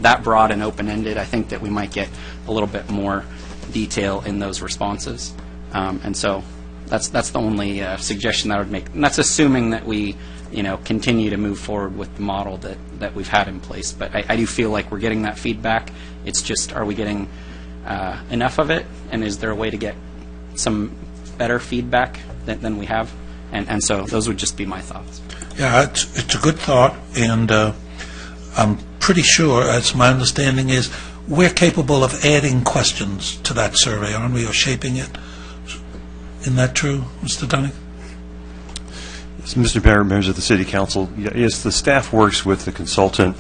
that broad and open-ended, I think that we might get a little bit more detail in those responses. And so that's the only suggestion that I would make. And that's assuming that we continue to move forward with the model that we've had in place. But I do feel like we're getting that feedback. It's just, are we getting enough of it? And is there a way to get some better feedback than we have? And so those would just be my thoughts. Yeah, it's a good thought, and I'm pretty sure, as my understanding is, we're capable of adding questions to that survey, aren't we, or shaping it? Isn't that true, Mr. Dunning? Yes, Mr. Mayor, members of the City Council, yes, the staff works with the consultant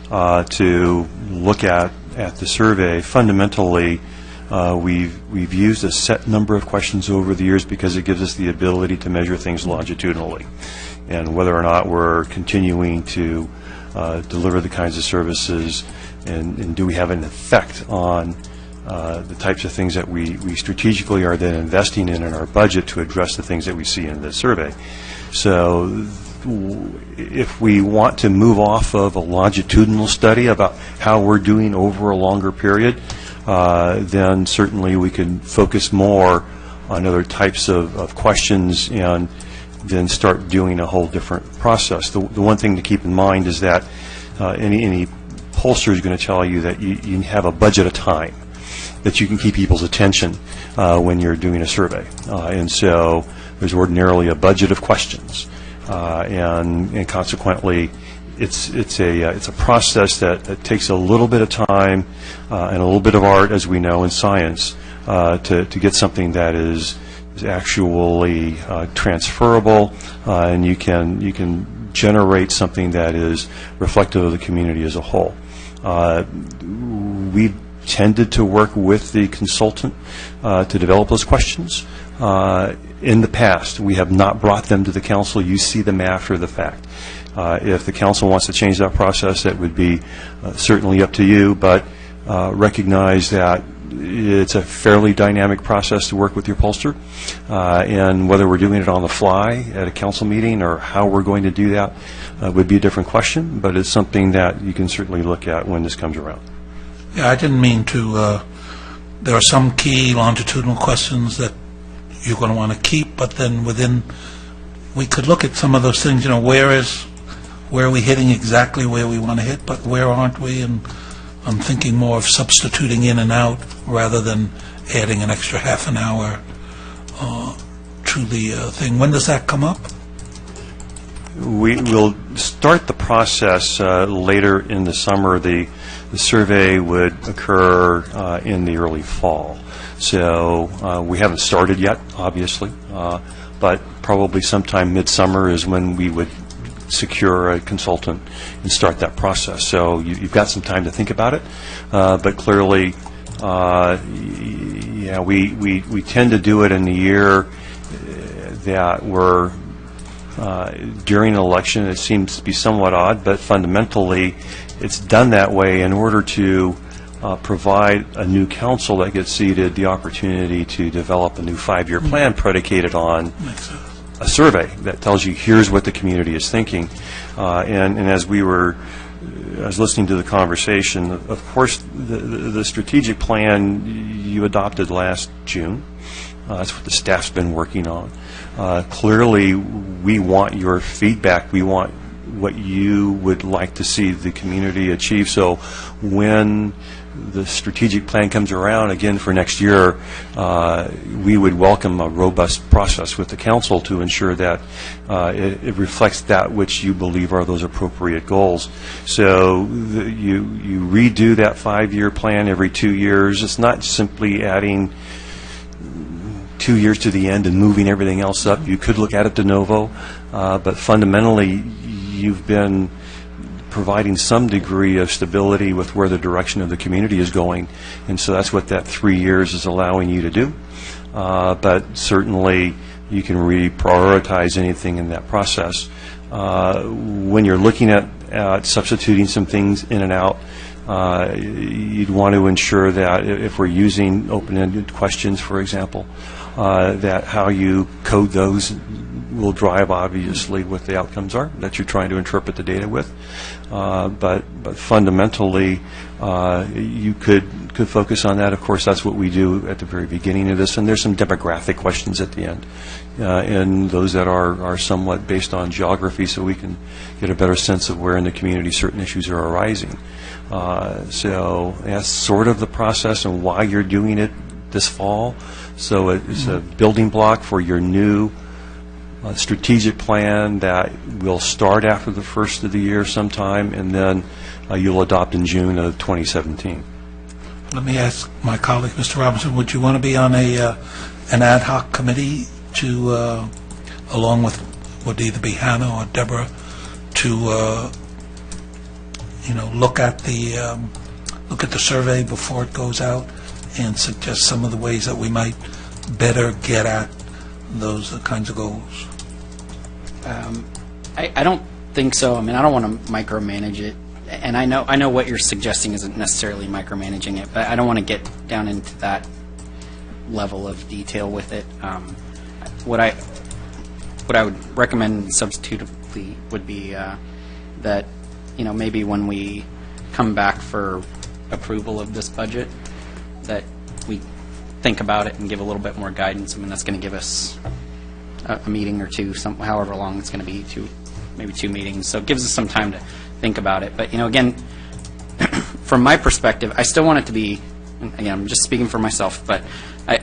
to look at the survey. Fundamentally, we've used a set number of questions over the years because it gives us the ability to measure things longitudinally, and whether or not we're continuing to deliver the kinds of services, and do we have an effect on the types of things that we strategically are then investing in our budget to address the things that we see in the survey. So if we want to move off of a longitudinal study about how we're doing over a longer period, then certainly we can focus more on other types of questions and then start doing a whole different process. The one thing to keep in mind is that any pollster is going to tell you that you have a budget of time that you can keep people's attention when you're doing a survey. And so there's ordinarily a budget of questions. And consequently, it's a process that takes a little bit of time and a little bit of art, as we know in science, to get something that is actually transferable, and you can generate something that is reflective of the community as a whole. We've tended to work with the consultant to develop those questions. In the past, we have not brought them to the council. You see them after the fact. If the council wants to change that process, that would be certainly up to you, but recognize that it's a fairly dynamic process to work with your pollster, and whether we're doing it on the fly at a council meeting or how we're going to do that would be a different question, but it's something that you can certainly look at when this comes around. Yeah, I didn't mean to, there are some key longitudinal questions that you're going to want to keep, but then we could look at some of those things, where are we hitting exactly where we want to hit, but where aren't we? And I'm thinking more of substituting in and out rather than adding an extra half an hour to the thing. When does that come up? We will start the process later in the summer. The survey would occur in the early fall. So we haven't started yet, obviously, but probably sometime midsummer is when we would secure a consultant and start that process. So you've got some time to think about it, but clearly, we tend to do it in the year that we're during an election. It seems to be somewhat odd, but fundamentally, it's done that way in order to provide a new council that gets seated the opportunity to develop a new 5-year plan predicated on a survey that tells you here's what the community is thinking. And as I was listening to the conversation, of course, the strategic plan you adopted last June. That's what the staff's been working on. Clearly, we want your feedback. We want what you would like to see the community achieve. So when the strategic plan comes around again for next year, we would welcome a robust process with the council to ensure that it reflects that which you believe are those appropriate goals. So you redo that 5-year plan every 2 years. It's not simply adding 2 years to the end and moving everything else up. You could look at it de novo, but fundamentally you've been providing some degree of stability with where the direction of the community is going, and so that's what that 3 years is allowing you to do. But certainly you can reprioritize anything in that process. When you're looking at substituting some things in and out, you'd want to ensure that if we're using open-ended questions, for example, that how you code those will drive, obviously, what the outcomes are that you're trying to interpret the data with. But fundamentally, you could focus on that. Of course, that's what we do at the very beginning of this, and there's some demographic questions at the end, and those that are somewhat based on geography, so we can get a better sense of where in the community certain issues are arising. So that's sort of the process and why you're doing it this fall. So it's a building block for your new strategic plan that will start after the first of the year sometime, and then you'll adopt in June of 2017. Let me ask my colleague, Mr. Robinson, would you want to be on an ad hoc committee to, along with, would either be Hannah or Deborah, to look at the survey before it goes out and suggest some of the ways that we might better get at those kinds of goals? I don't think so. I mean, I don't want to micromanage it, and I know what you're suggesting isn't necessarily micromanaging it, but I don't want to get down into that level of detail with it. What I would recommend substitutively would be that maybe when we come back for approval of this budget, that we think about it and give a little bit more guidance. I mean, that's going to give us a meeting or two, however long it's going to be, maybe 2 meetings. So it gives us some time to think about it. But, again, from my perspective, I still want it to be, again, I'm just speaking for myself, but I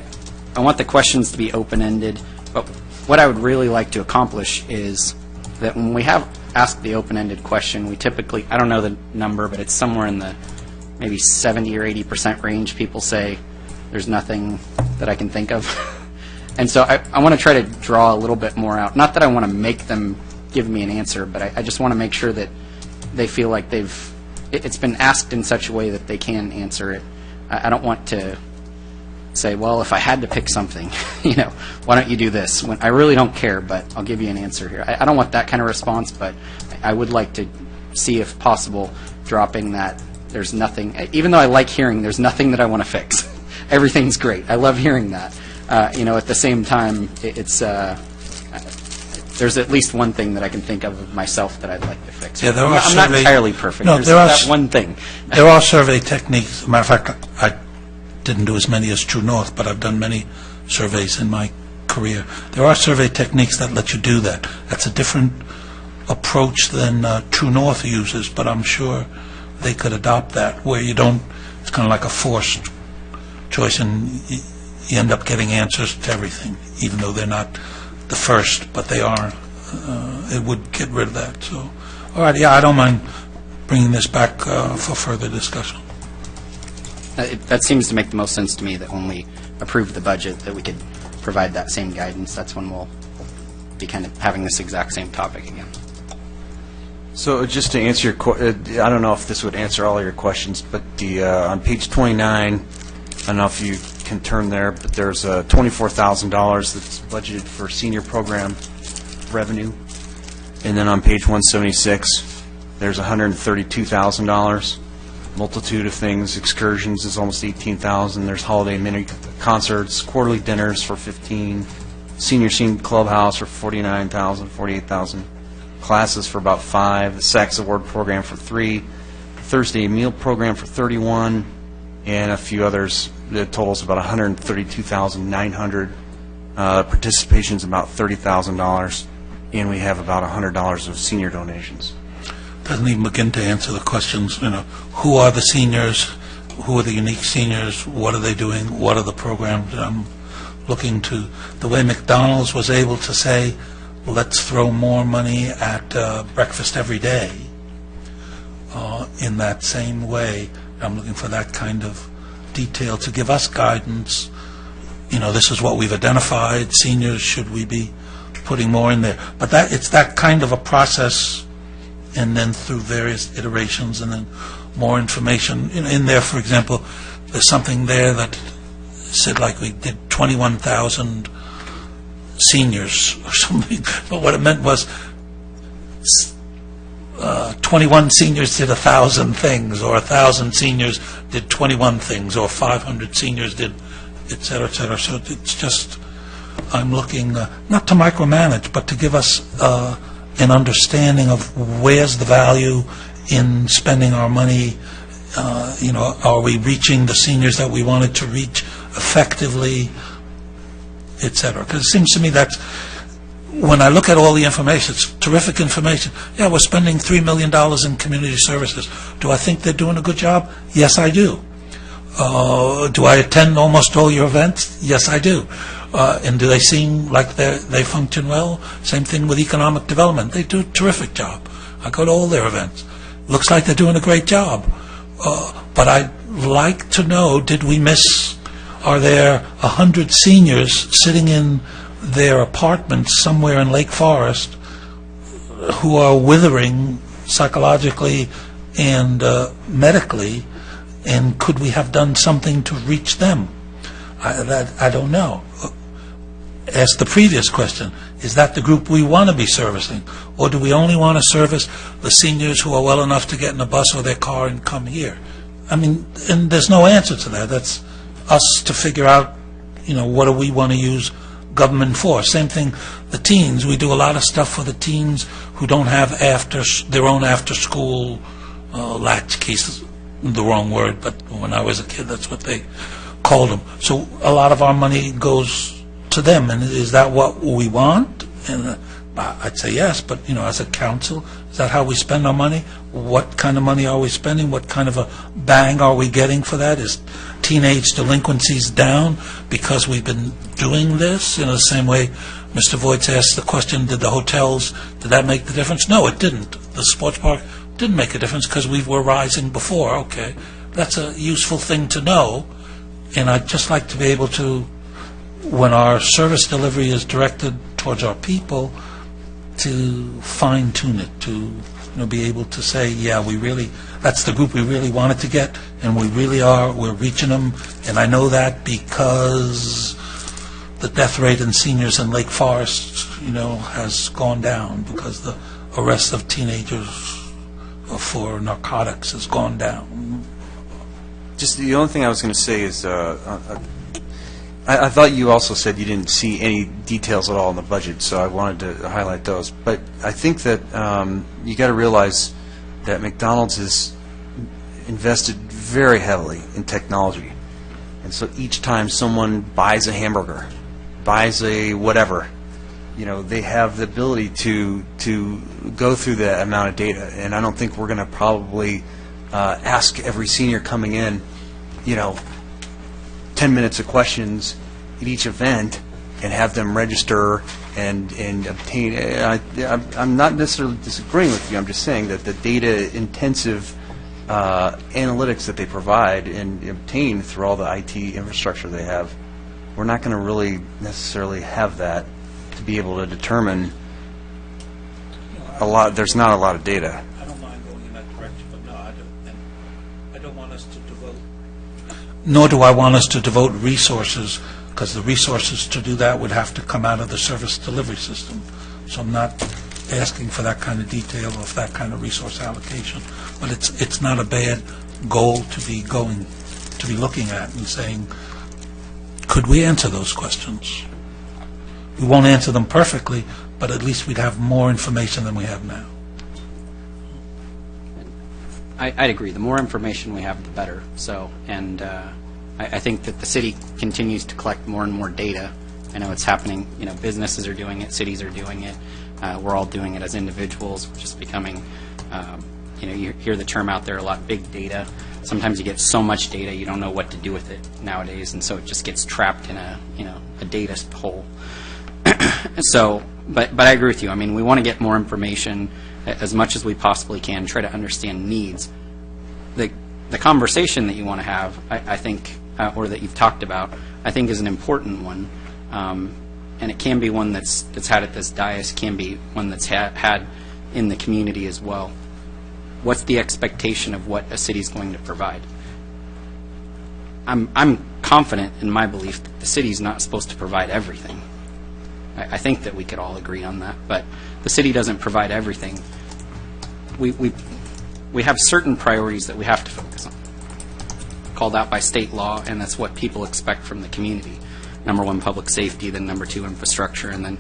want the questions to be open-ended. But what I would really like to accomplish is that when we have asked the open-ended question, we typically, I don't know the number, but it's somewhere in the maybe 70 or 80% range, people say, there's nothing that I can think of. And so I want to try to draw a little bit more out. Not that I want to make them give me an answer, but I just want to make sure that they feel like it's been asked in such a way that they can answer it. I don't want to say, well, if I had to pick something, why don't you do this? When I really don't care, but I'll give you an answer here. I don't want that kind of response, but I would like to see, if possible, dropping that there's nothing, even though I like hearing there's nothing that I want to fix. Everything's great. I love hearing that. At the same time, there's at least one thing that I can think of myself that I'd like to fix. Yeah, there are I'm not survey- entirely perfect. No, There's there are that s- one thing. There are survey techniques. As a matter of fact, I didn't do as many as True North, but I've done many surveys in my career. There are survey techniques that let you do that. That's a different approach than True North uses, but I'm sure they could adopt that, where you don't, it's kind of like a forced choice, and you end up getting answers to everything, even though they're not the first, but they are. It would get rid of that. So, all right, yeah, I don't mind bringing this back for further discussion. That seems to make the most sense to me, that when we approve the budget, that we could provide that same guidance. That's when we'll be kind of having this exact same topic again. So just to answer I don't know if this would answer all of your questions, but on page 29, I don't know if you can turn there, but there's $24,000 that's budgeted for senior program revenue. And then on page 176, there's $132,000. Multitude of things. Excursions is almost $18,000. There's holiday mini concerts, quarterly dinners for $15,000, senior clubhouse for $49,000, $48,000. Classes for about $5,000, the Sachs Award program for $3,000, Thursday meal program for $31,000, and a few others. The total's about $132,900. Participation's about $30,000, and we have about $100 of senior donations. Doesn't even begin to answer the questions, who are the seniors, who are the unique seniors, what are they doing, what are the programs. I'm looking to the way McDonald's was able to say, let's throw more money at breakfast every day. In that same way, I'm looking for that kind of detail to give us guidance. This is what we've identified. Seniors, should we be putting more in there? But it's that kind of a process, and then through various iterations, and then more information. In there, for example, there's something there that said like we did 21,000 seniors or something, but what it meant was 21 seniors did 1,000 things, or 1,000 seniors did 21 things, or 500 seniors did, et cetera, et cetera. So it's just, I'm looking not to micromanage, but to give us an understanding of where's the value in spending our money. Are we reaching the seniors that we wanted to reach effectively, et cetera? Because it seems to me that when I look at all the information, it's terrific information. Yeah, we're spending $3 million in community services. Do I think they're doing a good job? Yes, I do. Do I attend almost all your events? Yes, I do. And do they seem like they function well? Same thing with economic development. They do a terrific job. I go to all their events. Looks like they're doing a great job. But I'd like to know, did we miss, are there 100 seniors sitting in their apartments somewhere in Lake Forest who are withering psychologically and medically, and could we have done something to reach them? I don't know. Ask the previous question, is that the group we want to be servicing? Or do we only want to service the seniors who are well enough to get in a bus or their car and come here? I mean, and there's no answer to that. That's us to figure out, what do we want to use government for. Same thing, the teens. We do a lot of stuff for the teens who don't have their own after-school latchkeys. The wrong word, but when I was a kid, that's what they called them. So a lot of our money goes to them, and is that what we want? And I'd say yes, but as a council, is that how we spend our money? What kind of money are we spending? What kind of a bang are we getting for that? Is teenage delinquencies down because we've been doing this? In the same way, Mr. Voigt asked the question, did the hotels, did that make the difference? No, it didn't. The sports park didn't make a difference because we were rising before. Okay, that's a useful thing to know, and I'd just like to be able to, when our service delivery is directed towards our people, to fine-tune it, to be able to say, yeah, that's the group we really wanted to get, and we're reaching them, and I know that because the death rate in seniors in Lake Forest, has gone down because the arrest of teenagers for narcotics has gone down. Just the only thing I was going to say is, I thought you also said you didn't see any details at all in the budget, so I wanted to highlight those. But I think that you got to realize that McDonald's has invested very heavily in technology, and so each time someone buys a hamburger, buys a whatever, they have the ability to go through that amount of data. And I don't think we're going to probably ask every senior coming in, 10 minutes of questions at each event and have them register and obtain. I'm not necessarily disagreeing with you. I'm just saying that the data-intensive analytics that they provide and obtain through all the IT infrastructure they have, we're not going to really necessarily have that to be able to determine a lot. There's not a lot of data. I don't mind going in that direction, but no, I don't want us to devote. Nor do I want us to devote resources, because the resources to do that would have to come out of the service delivery system. So I'm not asking for that kind of detail or for that kind of resource allocation. But it's not a bad goal to be looking at and saying, could we answer those questions? We won't answer them perfectly, but at least we'd have more information than we have now. I'd agree. The more information we have, the better. So, and I think that the city continues to collect more and more data. I know it's happening. Businesses are doing it. Cities are doing it. We're all doing it as individuals, which is becoming, you hear the term out there a lot, big data. Sometimes you get so much data you don't know what to do with it nowadays, and so it just gets trapped in a data hole. So, but I agree with you. I mean, we want to get more information as much as we possibly can, try to understand needs. The conversation that you want to have, I think, or that you've talked about, I think is an important one, and it can be one that's had at this dais, can be one that's had in the community as well. What's the expectation of what a city is going to provide? I'm confident in my belief that the city's not supposed to provide everything. I think that we could all agree on that, but the city doesn't provide everything. We have certain priorities that we have to focus on, called out by state law, and that's what people expect from the community. Number one, public safety, then number two, infrastructure, and then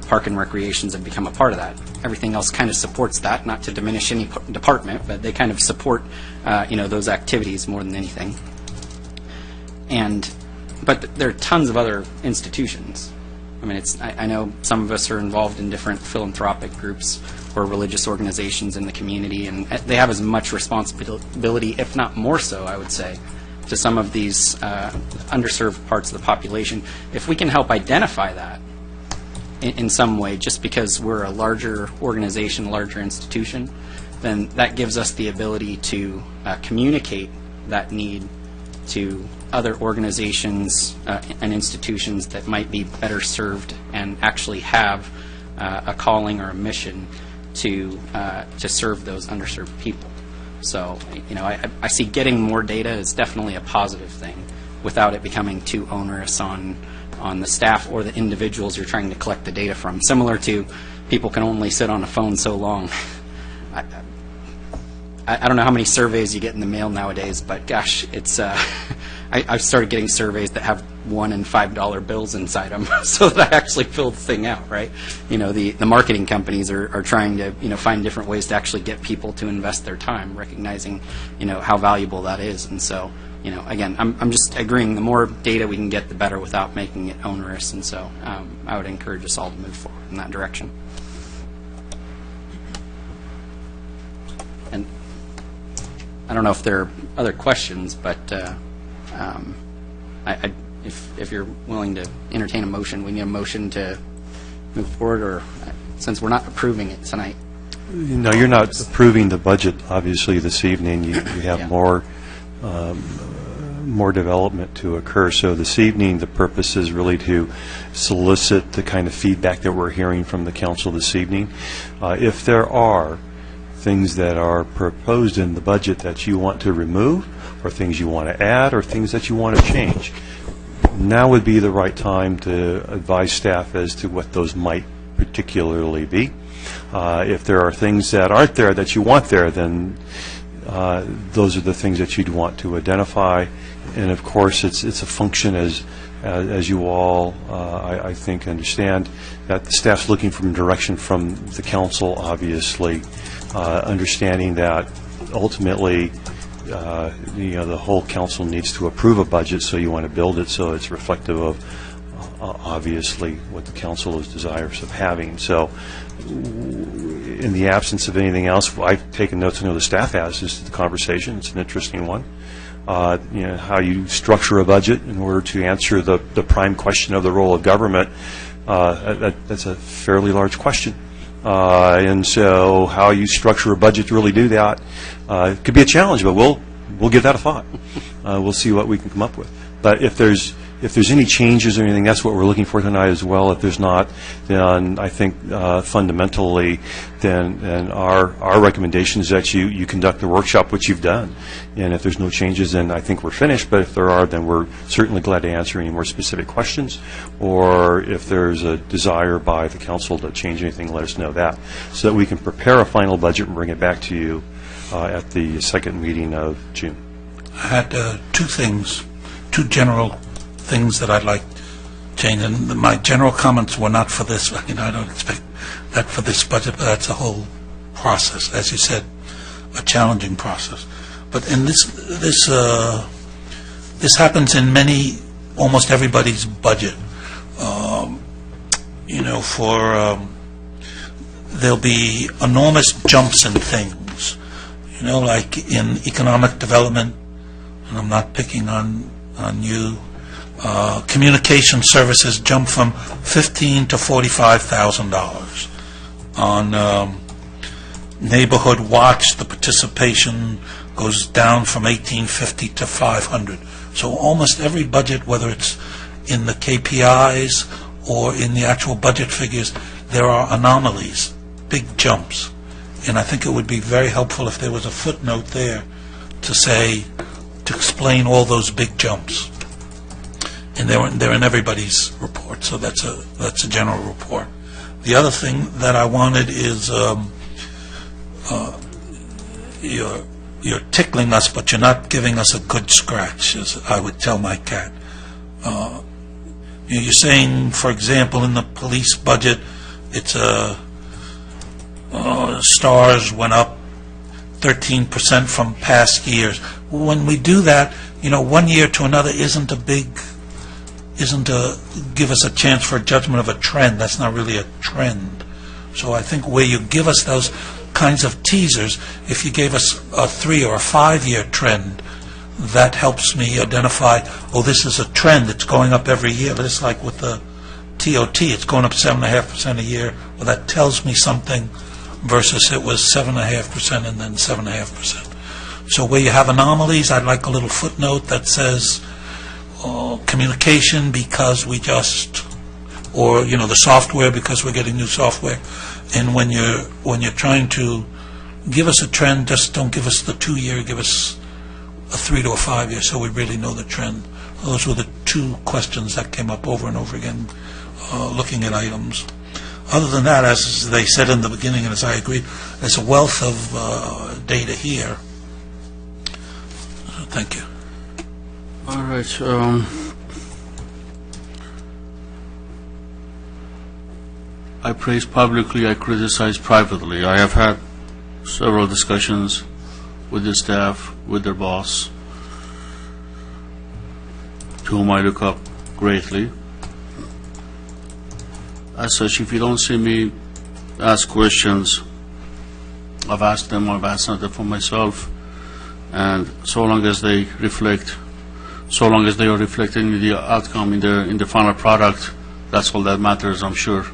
park and recreations have become a part of that. Everything else kind of supports that, not to diminish any department, but they kind of support those activities more than anything. But there are tons of other institutions. I mean, I know some of us are involved in different philanthropic groups or religious organizations in the community, and they have as much responsibility, if not more so, I would say, to some of these underserved parts of the population. If we can help identify that in some way, just because we're a larger organization, larger institution, then that gives us the ability to communicate that need to other organizations and institutions that might be better served and actually have a calling or a mission to serve those underserved people. So, I see getting more data as definitely a positive thing without it becoming too onerous on the staff or the individuals you're trying to collect the data from. Similar to people can only sit on a phone so long. I don't know how many surveys you get in the mail nowadays, but gosh, it's I've started getting surveys that have $1 and $5 bills inside them, so that I actually fill the thing out, right? The marketing companies are trying to find different ways to actually get people to invest their time, recognizing how valuable that is. And so again, I'm just agreeing. The more data we can get, the better, without making it onerous. And so I would encourage us all to move forward in that direction. And I don't know if there are other questions, but if you're willing to entertain a motion, we need a motion to move forward, or since we're not approving it tonight. No, you're not approving the budget, obviously, this evening. You have Yeah. more development to occur. So this evening, the purpose is really to solicit the kind of feedback that we're hearing from the council this evening. If there are things that are proposed in the budget that you want to remove, or things you want to add, or things that you want to change. Now would be the right time to advise staff as to what those might particularly be. If there are things that aren't there that you want there, then those are the things that you'd want to identify. And of course, it's a function, as you all, I think, understand, that the staff's looking for direction from the council, obviously, understanding that ultimately, the whole council needs to approve a budget, so you want to build it so it's reflective of, obviously, what the council is desirous of having. So, in the absence of anything else, I've taken notes. I know the staff has. This is the conversation. It's an interesting one. How you structure a budget in order to answer the prime question of the role of government, that's a fairly large question. And so how you structure a budget to really do that could be a challenge, but we'll give that a thought. We'll see what we can come up with. But if there's any changes or anything, that's what we're looking for tonight as well. If there's not, then I think fundamentally, then our recommendation is that you conduct the workshop, which you've done. And if there's no changes, then I think we're finished. But if there are, then we're certainly glad to answer any more specific questions. Or if there's a desire by the council to change anything, let us know that, so that we can prepare a final budget and bring it back to you at the second meeting of June. I had two general things that I'd like changed. And my general comments were not for this. I don't expect that for this budget, but that's a whole process, as you said, a challenging process. But in this happens in almost everybody's budget. There'll be enormous jumps in things. Like in economic development, and I'm not picking on you. Communication services jump from $15,000 to $45,000. On neighborhood watch, the participation goes down from $1,850 to $500. So almost every budget, whether it's in the KPIs or in the actual budget figures, there are anomalies, big jumps. And I think it would be very helpful if there was a footnote there to explain all those big jumps. And they're in everybody's report, so that's a general report. The other thing that I wanted is you're tickling us, but you're not giving us a good scratch, as I would tell my cat. You're saying, for example, in the police budget, it's stars went up 13% from past years. When we do that, 1 year to another isn't give us a chance for a judgment of a trend. That's not really a trend. So I think where you give us those kinds of teasers, if you gave us a 3 or a 5 year trend, that helps me identify, this is a trend, it's going up every year. But it's like with the TOT, it's going up 7.5% a year. Well, that tells me something versus it was 7.5% and then 7.5%. So where you have anomalies, I'd like a little footnote that says communication because we or the software because we're getting new software. And when you're trying to give us a trend, just don't give us the 2 year, give us a 3 to a 5 year, so we really know the trend. Those were the two questions that came up over and over again, looking at items. Other than that, as they said in the beginning, and as I agreed, there's a wealth of data here. Thank you. All right. I praise publicly, I criticize privately. I have had several discussions with the staff, with their boss, to whom I look up greatly. As such, if you don't see me ask questions, I've asked them, I've answered them for myself, and so long as they are reflecting the outcome in the final product, that's all that matters. I'm sure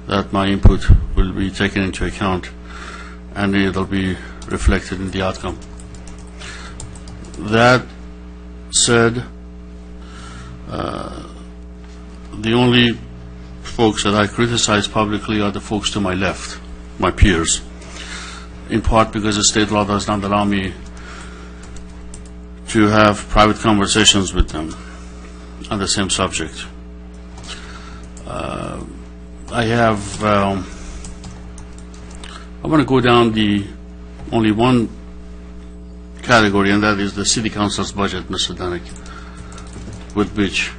that my input will be taken into account and it'll be reflected in the outcome. That said, the only folks that I criticize publicly are the folks to my left, my peers. in part because the state law does not allow me to have private conversations with them on the same subject. I want to go down the only one category, and that is the City Council's budget, Mr. Danick, with which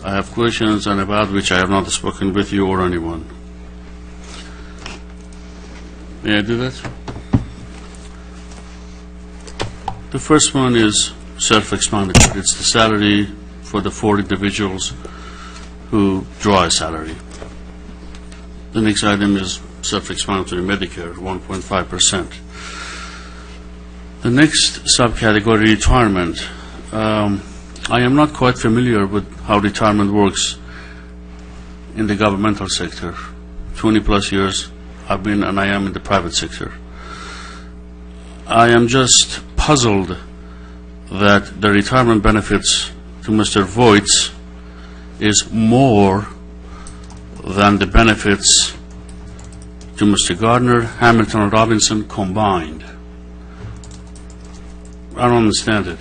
I have questions and about which I have not spoken with you or anyone. May I do that? The first one is self-explanatory. It's the salary for the 4 individuals who draw a salary. The next item is self-explanatory, Medicare, 1.5%. The next subcategory, retirement. I am not quite familiar with how retirement works in the governmental sector. 20-plus years I've been and I am in the private sector. I am just puzzled that the retirement benefits to Mr. Voits is more than the benefits to Mr. Gardner, Hamilton, and Robinson combined. I don't understand it.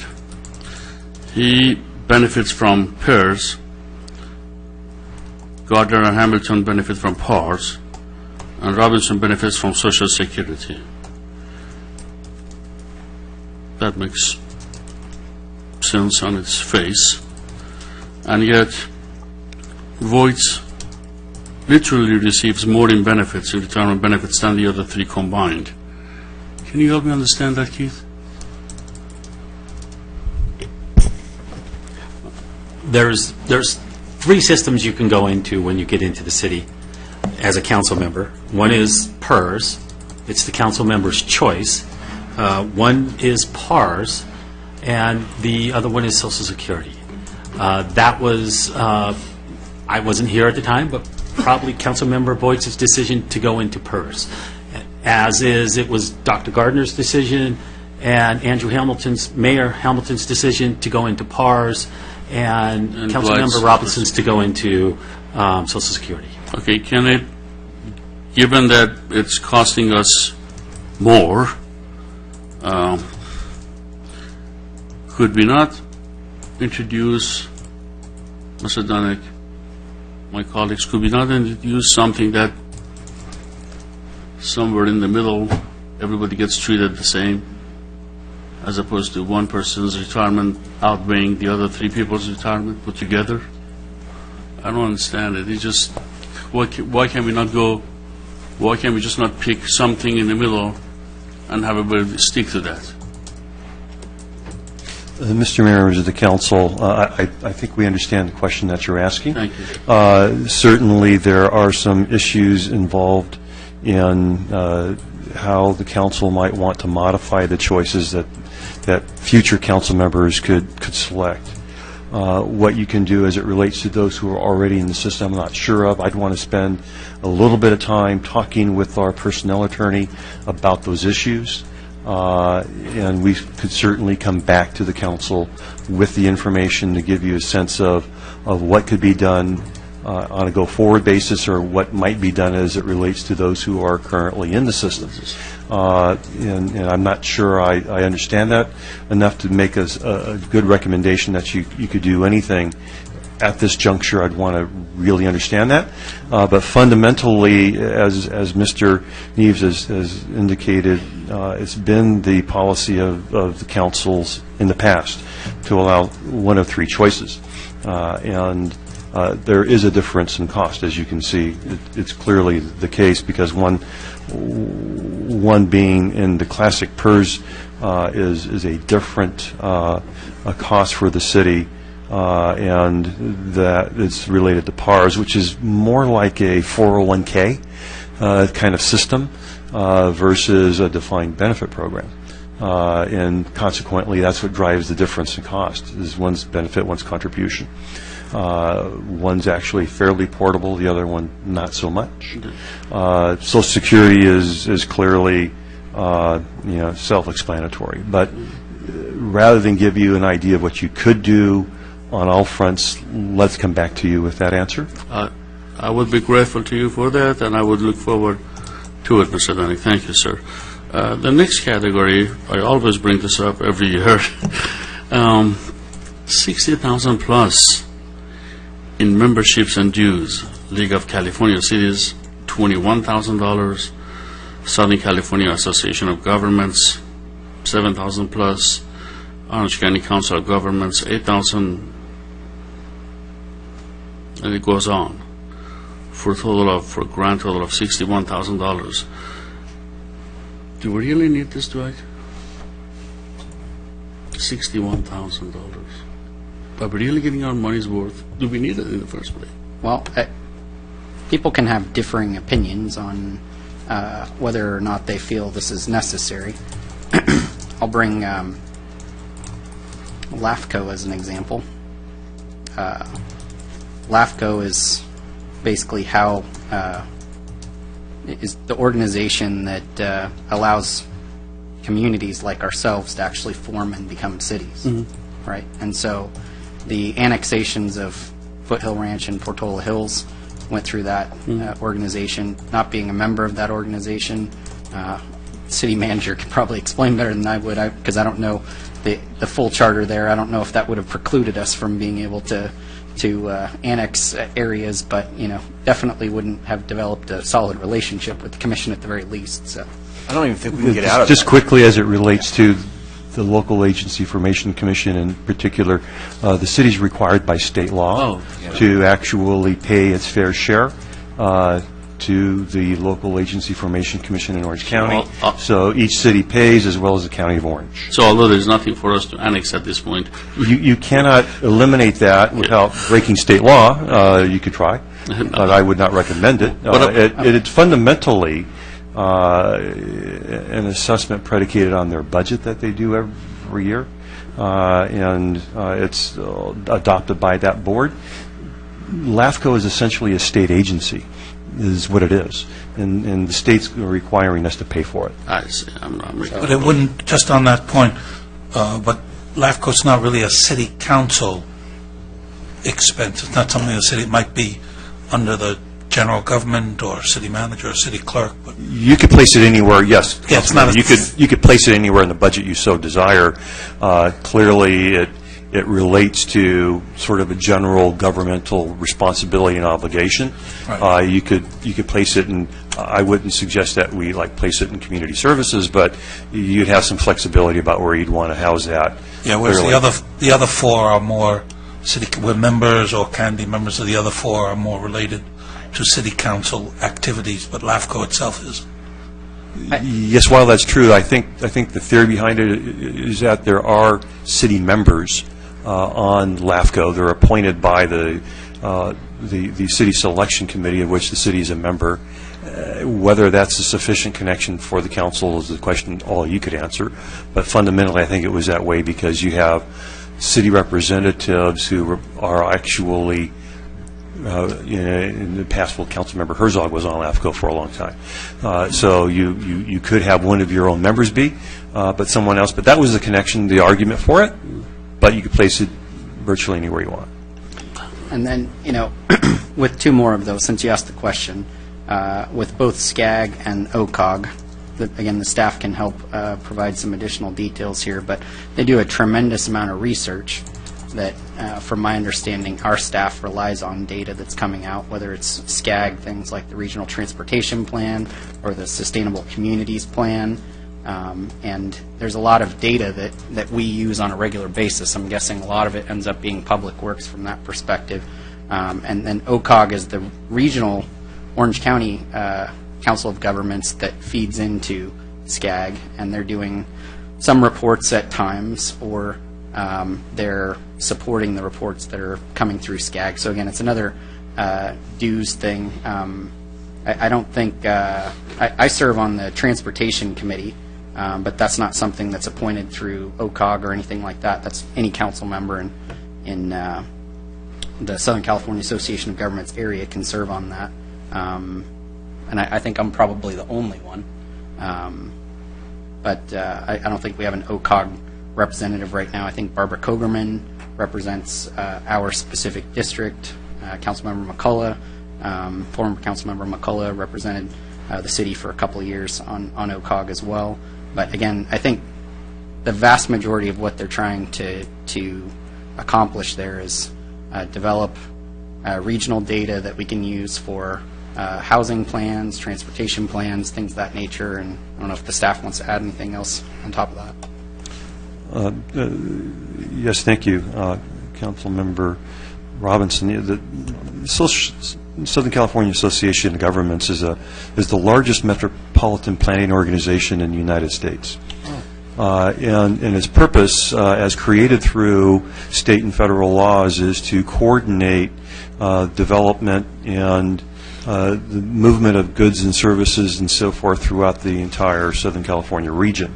He benefits from PERS. Gardner and Hamilton benefit from PARS, and Robinson benefits from Social Security. That makes sense on its face. And yet, Voits literally receives more in benefits, in retirement benefits, than the other 3 combined. Can you help me understand that, Keith? There's 3 systems you can go into when you get into the city as a council member. One is PERS. It's the council member's choice. One is PARS, and the other one is Social Security. That was, I wasn't here at the time, but probably Councilmember Voits' decision to go into PERS. As is, it was Dr. Gardner's decision and Mayor Hamilton's decision to go into PARS, and Councilmember Robinson's to go into Social Security. Okay, can it, given that it's costing us more, could we not introduce, Mr. Danick, my colleagues, could we not introduce something that somewhere in the middle everybody gets treated the same, as opposed to one person's retirement outweighing the other 3 people's retirement put together? I don't understand it. It's just, why can't we just not pick something in the middle and have everybody stick to that? Mr. Mayor, members of the council, I think we understand the question that you're asking. Thank you. Certainly, there are some issues involved in how the council might want to modify the choices that future council members could select. What you can do as it relates to those who are already in the system, I'm not sure of. I'd want to spend a little bit of time talking with our personnel attorney about those issues. And we could certainly come back to the council with the information to give you a sense of what could be done on a go-forward basis, or what might be done as it relates to those who are currently in the system. And I'm not sure I understand that enough to make us a good recommendation that you could do anything. At this juncture, I'd want to really understand that. But fundamentally, as Mr. Neves has indicated, it's been the policy of the councils in the past to allow one of 3 choices. And there is a difference in cost, as you can see. It's clearly the case, because one being in the classic PERS is a different a cost for the city, and that it's related to PARS, which is more like a 401k kind of system versus a defined benefit program. And consequently, that's what drives the difference in cost, is one's benefit, one's contribution. One's actually fairly portable, the other one not so much. Social Security is clearly self-explanatory. But rather than give you an idea of what you could do on all fronts, let's come back to you with that answer. I would be grateful to you for that, and I would look forward to it, Mr. Danick. Thank you, sir. The next category, I always bring this up every year, 60,000 plus in memberships and dues. League of California Cities, $21,000. Southern California Association of Governments, 7,000 plus. Orange County Council of Governments, 8,000. And it goes on for a grand total of $61,000. Do we really need this, Dwight? $61,000. Are we really getting our money's worth? Do we need it in the first place? Well, people can have differing opinions on whether or not they feel this is necessary. I'll bring LAFCO as an example. LAFCO is basically how is the organization that allows communities like ourselves to actually form and become cities, right? And so the annexations of Foothill Ranch and Portola Hills went through that organization. Not being a member of that organization, city manager could probably explain better than I would, because I don't know the full charter there. I don't know if that would have precluded us from being able to annex areas, but definitely wouldn't have developed a solid relationship with the commission at the very least. So I don't even think we can get out of Just that. quickly, as it relates to the Local Agency Formation Commission in particular, the city's required by state law to actually pay its fair share to the Local Agency Formation Commission in Orange County. So each city pays, as well as the County of Orange. So although there's nothing for us to annex at this point, You cannot eliminate that without breaking state law. You could try, but I would not recommend it. It's fundamentally an assessment predicated on their budget that they do every year, and it's adopted by that board. LAFCO is essentially a state agency, is what it is, and the state's requiring us to pay for it. I see. I'm But it wouldn't, just on that point, but LAFCO's not really a city council expense. It's not something the city, it might be under the general government or city manager or city clerk, but You could place it anywhere, yes. Yeah, it's not a- You could place it anywhere in the budget you so desire. Clearly, it relates to sort of a general governmental responsibility and obligation. Right. You could place it in, I wouldn't suggest that we place it in community services, but you'd have some flexibility about where you'd want to house that. yeah, whereas clearly. the other four are more city, we're members or can be members of the other four are more related to city council activities, but LAFCO itself is. Yes, while that's true, I think the theory behind it is that there are city members on LAFCO. They're appointed by the city selection committee, of which the city is a member. Whether that's a sufficient connection for the council is the question all you could answer. But fundamentally, I think it was that way because you have city representatives who are actually in the past, Councilmember Herzog was on LAFCO for a long time. So you could have one of your own members be, but someone else. But that was the connection, the argument for it. But you could place it virtually anywhere you want. And then, with two more of those, since you asked the question, with both SCAG and OCOG, again, the staff can help provide some additional details here, but they do a tremendous amount of research that, from my understanding, our staff relies on data that's coming out, whether it's SCAG, things like the Regional Transportation Plan or the Sustainable Communities Plan. And there's a lot of data that we use on a regular basis. I'm guessing a lot of it ends up being public works from that perspective. And then OCOG is the regional Orange County Council of Governments that feeds into SCAG, and they're doing some reports at times, or they're supporting the reports that are coming through SCAG. So again, it's another dues thing. I don't think, I serve on the Transportation Committee, but that's not something that's appointed through OCOG or anything like that. That's any council member in the Southern California Association of Governments area can serve on that. And I think I'm probably the only one. But I don't think we have an OCOG representative right now. I think Barbara Kogerman represents our specific district. Councilmember McCullough, former Councilmember McCullough represented the city for a couple of years on OCOG as well. But again, I think the vast majority of what they're trying to accomplish there is develop regional data that we can use for housing plans, transportation plans, things of that nature. And I don't know if the staff wants to add anything else on top of that. Yes, thank you, Councilmember Robinson. The Southern California Association of Governments is the largest metropolitan planning organization in the United States. And its purpose, as created through state and federal laws, is to coordinate development and the movement of goods and services and so forth throughout the entire Southern California region.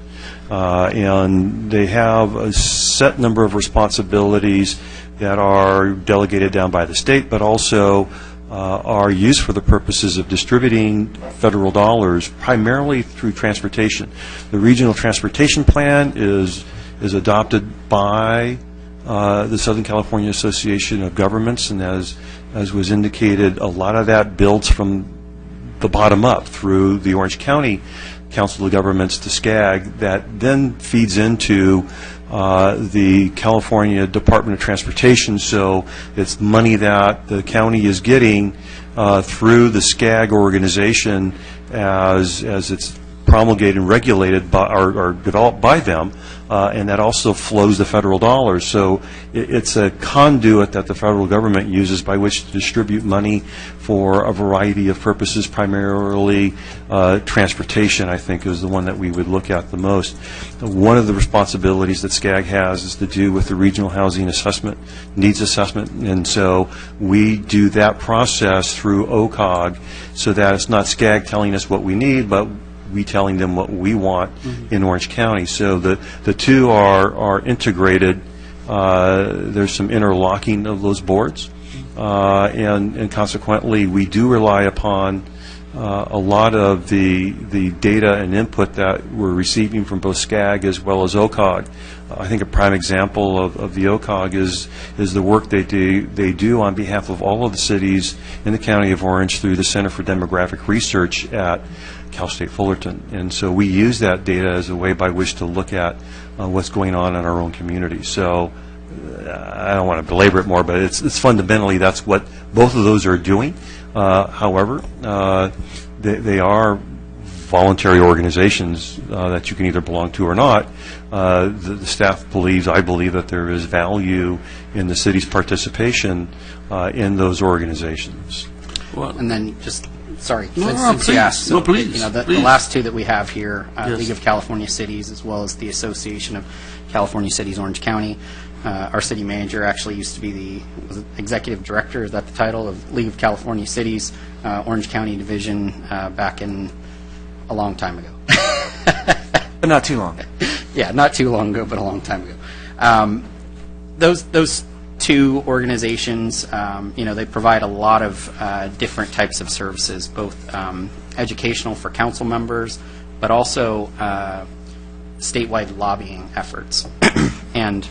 And they have a set number of responsibilities that are delegated down by the state, but also are used for the purposes of distributing federal dollars primarily through transportation. The Regional Transportation Plan is adopted by the Southern California Association of Governments, and as was indicated, a lot of that builds from the bottom up through the Orange County Council of Governments to SCAG, that then feeds into the California Department of Transportation. So it's money that the county is getting through the SCAG organization as it's promulgated and regulated by, or developed by them, and that also flows the federal dollars. So it's a conduit that the federal government uses by which to distribute money for a variety of purposes, primarily transportation, I think, is the one that we would look at the most. One of the responsibilities that SCAG has is to do with the regional housing assessment, needs assessment, and so we do that process through OCOG so that it's not SCAG telling us what we need, but we telling them what we want in Orange County. So the two are integrated. There's some interlocking of those boards, and consequently we do rely upon a lot of the data and input that we're receiving from both SCAG as well as OCOG. I think a prime example of the OCOG is the work they do on behalf of all of the cities in the County of Orange through the Center for Demographic Research at Cal State Fullerton. And so we use that data as a way by which to look at what's going on in our own community. So I don't want to belabor it more, but it's fundamentally that's what both of those are doing. However, they are voluntary organizations that you can either belong to or not. The staff believes, I believe, that there is value in the city's participation in those organizations. And then just, sorry, No, since you asked, so, please, you know, the please. last two that we have here, Yes. League of California Cities, as well as the Association of California Cities Orange County. Our city manager actually used to be was it executive director, is that the title, of League of California Cities, Orange County Division, back in a long time ago. But not too long. Yeah, not too long ago, but a long time ago. Those two organizations, you know, they provide a lot of different types of services, both educational for council members, but also statewide lobbying efforts. And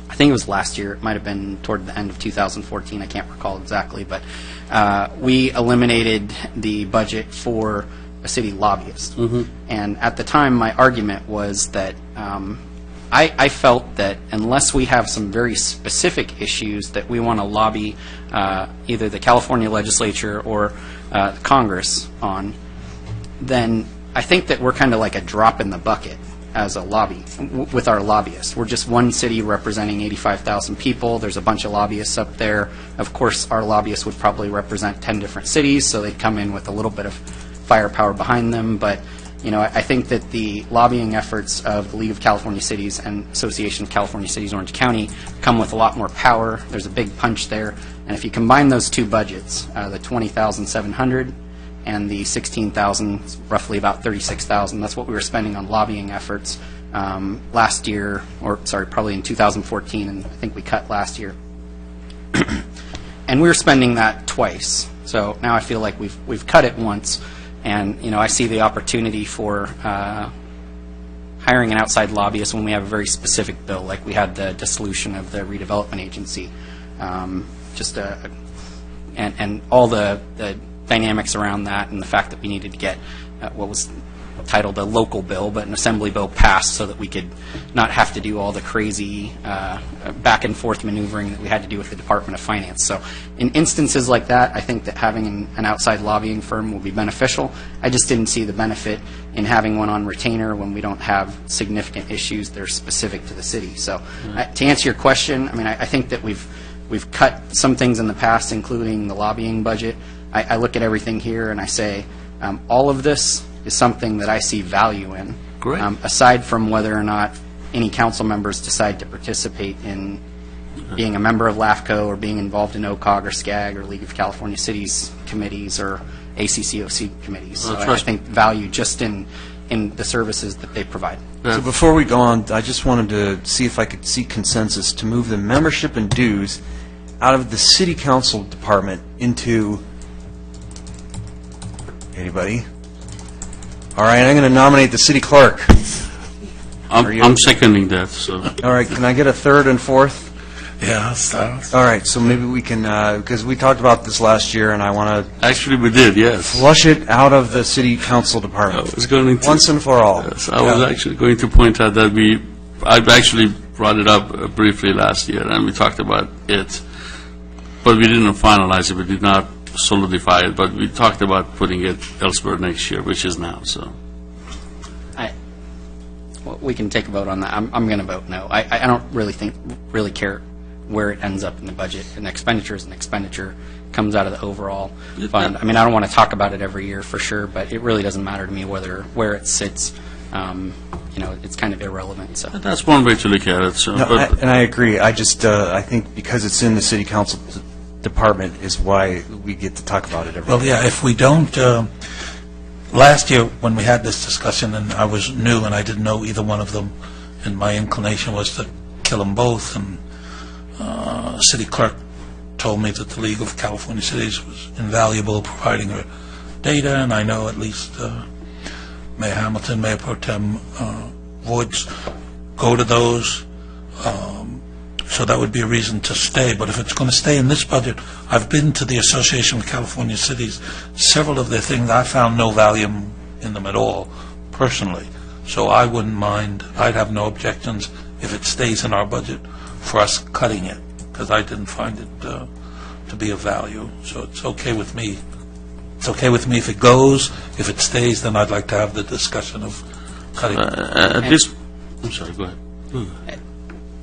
I think it was last year, it might have been toward the end of 2014, I can't recall exactly, but we eliminated the budget for a city lobbyist. And at the time, my argument was that I felt that unless we have some very specific issues that we want to lobby either the California legislature or Congress on, then I think that we're kind of like a drop in the bucket as a lobby with our lobbyists. We're just one city representing 85,000 people. There's a bunch of lobbyists up there. Of course, our lobbyists would probably represent 10 different cities, so they'd come in with a little bit of firepower behind them. But you know, I think that the lobbying efforts of the League of California Cities and Association of California Cities Orange County come with a lot more power. There's a big punch there. And if you combine those two budgets, the $20,700 and the $16,000, roughly about $36,000, that's what we were spending on lobbying efforts last year, or sorry, probably in 2014, and I think we cut last year. And we were spending that twice. So now I feel like we've cut it once. And, you know, I see the opportunity for hiring an outside lobbyist when we have a very specific bill, like we had the dissolution of the redevelopment agency. And all the dynamics around that and the fact that we needed to get what was titled a local bill, but an assembly bill passed so that we could not have to do all the crazy back and forth maneuvering that we had to do with the Department of Finance. So in instances like that, I think that having an outside lobbying firm will be beneficial. I just didn't see the benefit in having one on retainer when we don't have significant issues that are specific to the city. So to answer your question, I mean, I think that we've cut some things in the past, including the lobbying budget. I look at everything here and I say, all of this is something that I see value in. Great. Aside from whether or not any council members decide to participate in being a member of LAFCO or being involved in OCOG or SCAG or League of California Cities committees or ACCOC committees. So I think value just in the services that they provide. So before we go on, I just wanted to see if I could seek consensus to move the membership and dues out of the city council department into, anybody? All right, I'm going to nominate the city clerk. I'm seconding that, so. All right, can I get a third and fourth? Yeah, start. All right, so maybe we can, because we talked about this last year, and I want to Actually, we did, yes. flush it out of the city council I department, was going to. once and for all. Yes, I was actually going to point out that I've actually brought it up briefly last year, and we talked about it, but we didn't finalize it, we did not solidify it, but we talked about putting it elsewhere next year, which is now, so. Well, we can take a vote on that. I'm going to vote no. I don't really care where it ends up in the budget. An expenditure is an expenditure, comes out of the overall fund. I mean, I don't want to talk about it every year for sure, but it really doesn't matter to me where it sits. It's kind of irrelevant. So That's one way to look at it, so. No, but and I agree. I just, I think because it's in the city council department is why we get to talk about it every Well, yeah, if we don't, last year when we had this discussion, and I was new and I didn't know either one of them, and my inclination was to kill them both, and city clerk told me that the League of California Cities was invaluable providing her data, and I know at least Mayor Hamilton, Mayor Pro Tem Woods go to those, so that would be a reason to stay. But if it's going to stay in this budget, I've been to the Association of California Cities. Several of their things, I found no value in them at all, personally. So I wouldn't mind, I'd have no objections if it stays in our budget for us cutting it, because I didn't find it to be of value. So it's okay with me. It's okay with me if it goes. If it stays, then I'd like to have the discussion of cutting it. at this, I'm sorry, go ahead.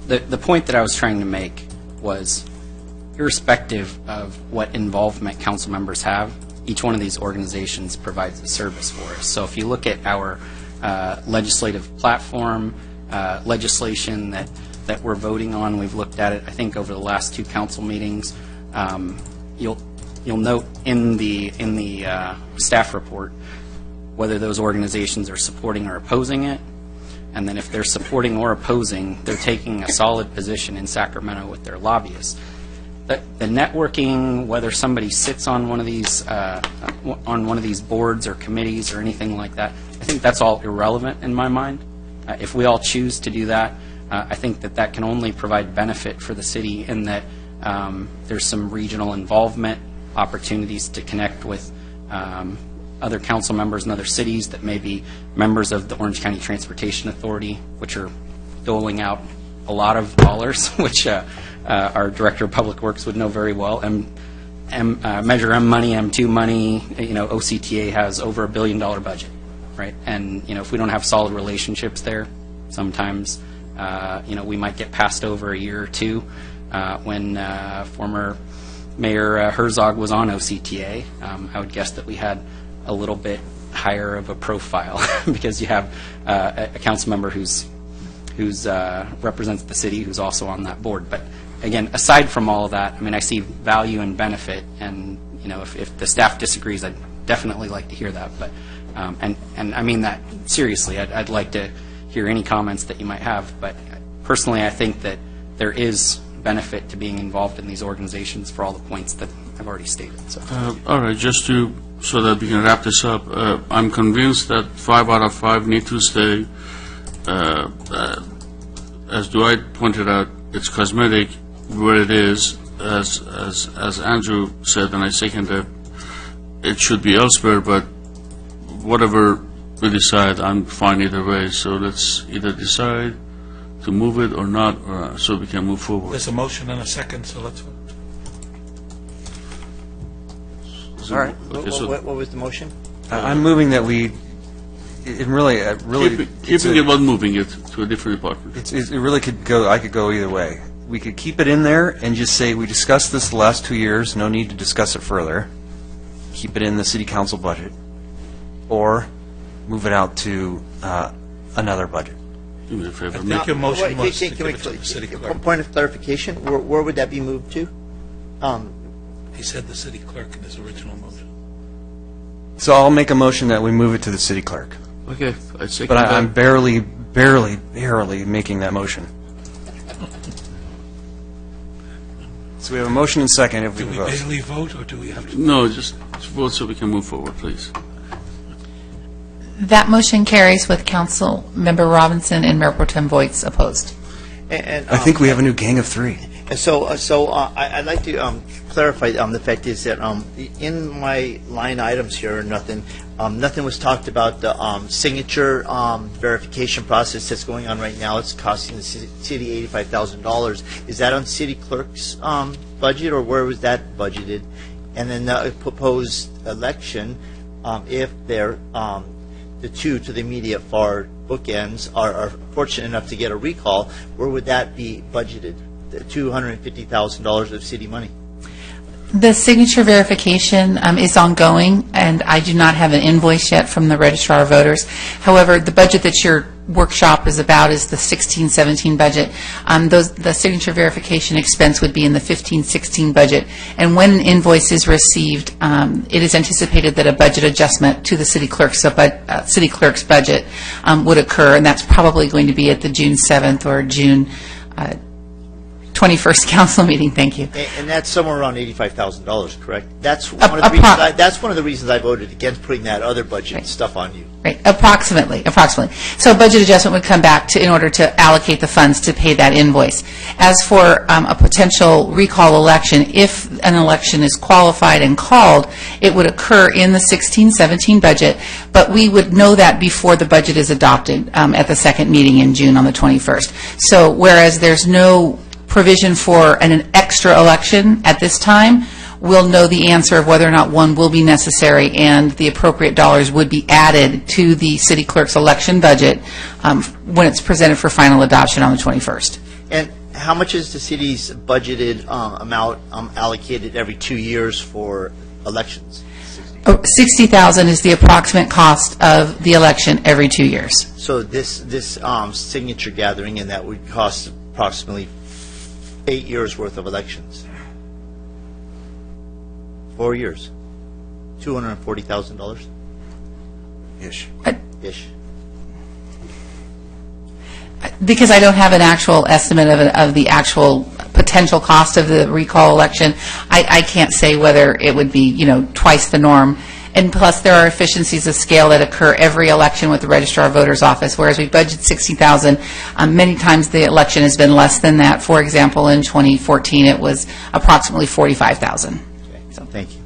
the point that I was trying to make was, irrespective of what involvement council members have, each one of these organizations provides a service for us. So if you look at our legislative platform, legislation that we're voting on, we've looked at it, I think, over the last two council meetings. You'll note in the staff report whether those organizations are supporting or opposing it, and then if they're supporting or opposing, they're taking a solid position in Sacramento with their lobbyists. The networking, whether somebody sits on one of these boards or committees or anything like that, I think that's all irrelevant in my mind. If we all choose to do that, I think that can only provide benefit for the city in that there's some regional involvement, opportunities to connect with other council members in other cities that may be members of the Orange County Transportation Authority, which are doling out a lot of dollars, which our Director of Public Works would know very well. Measure M money, M2 money, OCTA has over $1 billion budget, right? And, if we don't have solid relationships there, sometimes, we might get passed over a year or two. When former Mayor Herzog was on OCTA, I would guess that we had a little bit higher of a profile because you have a council member who's represents the city who's also on that board. But again, aside from all of that, I mean, I see value and benefit, and if the staff disagrees, I'd definitely like to hear that. But and I mean that seriously. I'd like to hear any comments that you might have. But personally, I think that there is benefit to being involved in these organizations for all the points that I've already stated. So. All right, so that we can wrap this up, I'm convinced that 5 out of 5 need to stay. As Dwight pointed out, it's cosmetic where it is. As Andrew said, and I second that, it should be elsewhere, but whatever we decide, I'm fine either way. So let's either decide to move it or not, or, so we can move forward. There's a motion and a second, so let's vote. All right. Okay, so What was the motion? I'm moving that we, it really, keeping it, but moving it to a different department. it really could go, I could go either way. We could keep it in there and just say, we discussed this the last 2 years, no need to discuss it further. Keep it in the city council budget. Or move it out to another budget. Do me a favor. I think your motion was to Can give we- it to the city clerk. Point of clarification, where would that be moved to? He said the city clerk in his original motion. So I'll make a motion that we move it to the city clerk. Okay, I second But I'm that. barely making that motion. So we have a motion and second if we Do we vote. barely vote, or do we have to? No, just vote so we can move forward, please. That motion carries with Council Member Robinson and Mayor Pro Tem Voights opposed. And, I think we have a new gang of 3. And so, I'd like to clarify, the fact is that in my line items here, nothing was talked about the signature verification process that's going on right now. It's costing the city $85,000. Is that on city clerk's budget, or where was that budgeted? And then the proposed election, if they're the two to the immediate far bookends are fortunate enough to get a recall, where would that be budgeted? The $250,000 of city money. The signature verification is ongoing, and I do not have an invoice yet from the Registrar of Voters. However, the budget that your workshop is about is the 16-17 budget. The signature verification expense would be in the 15-16 budget. And when an invoice is received, it is anticipated that a budget adjustment to the city clerk's budget would occur, and that's probably going to be at the June 7th or June 21st council meeting. Thank you. And that's somewhere around $85,000, correct? That's one of the reasons. That's one of the reasons I voted against putting that other budget stuff on you. Right, approximately. So a budget adjustment would come back in order to allocate the funds to pay that invoice. As for a potential recall election, if an election is qualified and called, it would occur in the 16-17 budget, but we would know that before the budget is adopted at the second meeting in June on the 21st. So whereas there's no provision for an extra election at this time, we'll know the answer of whether or not one will be necessary, and the appropriate dollars would be added to the city clerk's election budget when it's presented for final adoption on the 21st. And how much is the city's budgeted amount allocated every 2 years for elections? $60,000 is the approximate cost of the election every 2 years. So this signature gathering, and that would cost approximately 8 years worth of elections. 4 years. $240,000 Ish. ish. Because I don't have an actual estimate of the actual potential cost of the recall election, I can't say whether it would be, twice the norm. And plus, there are efficiencies of scale that occur every election with the Registrar of Voters Office, whereas we budget $60,000. Many times the election has been less than that. For example, in 2014, it was approximately $45,000. So thank you.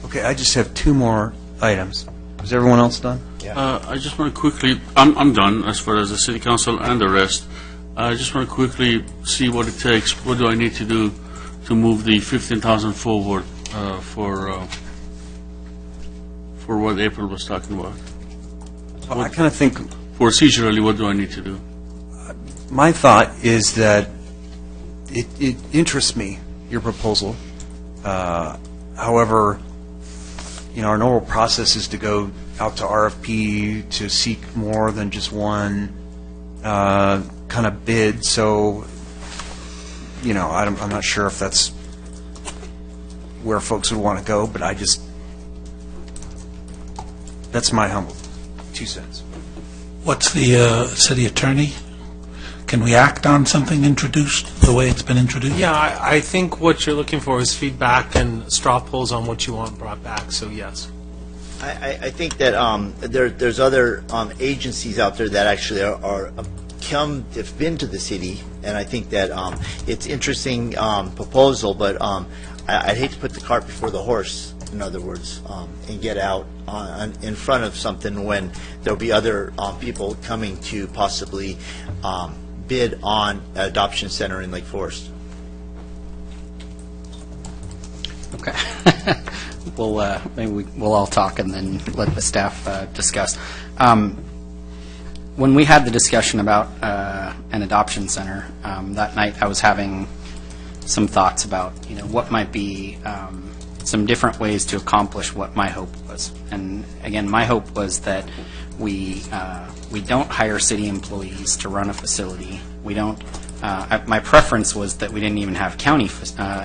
Okay, I just have 2 more items. Is everyone else done? I just want to quickly, I'm done as far as the city council and the rest. I just want to quickly see what it takes. What do I need to do to move the 15,000 forward for what April was talking about? Well, I kind of think Procedurally, what do I need to do? my thought is that it interests me, your proposal. However, our normal process is to go out to RFP to seek more than just one kind of bid. So, I'm not sure if that's where folks would want to go, but that's my humble 2 cents. What's the city attorney? Can we act on something introduced the way it's been introduced? Yeah, I think what you're looking for is feedback and straw polls on what you want brought back, so yes. I think that there's other agencies out there that actually have been to the city, and I think that it's interesting proposal, but I'd hate to put the cart before the horse. in other words, and get out in front of something when there'll be other people coming to possibly bid on adoption center in Lake Forest. Okay. Maybe we'll all talk and then let the staff discuss. When we had the discussion about an adoption center, that night I was having some thoughts about, what might be some different ways to accomplish what my hope was. And again, my hope was that we don't hire city employees to run a facility. We don't. My preference was that we didn't even have county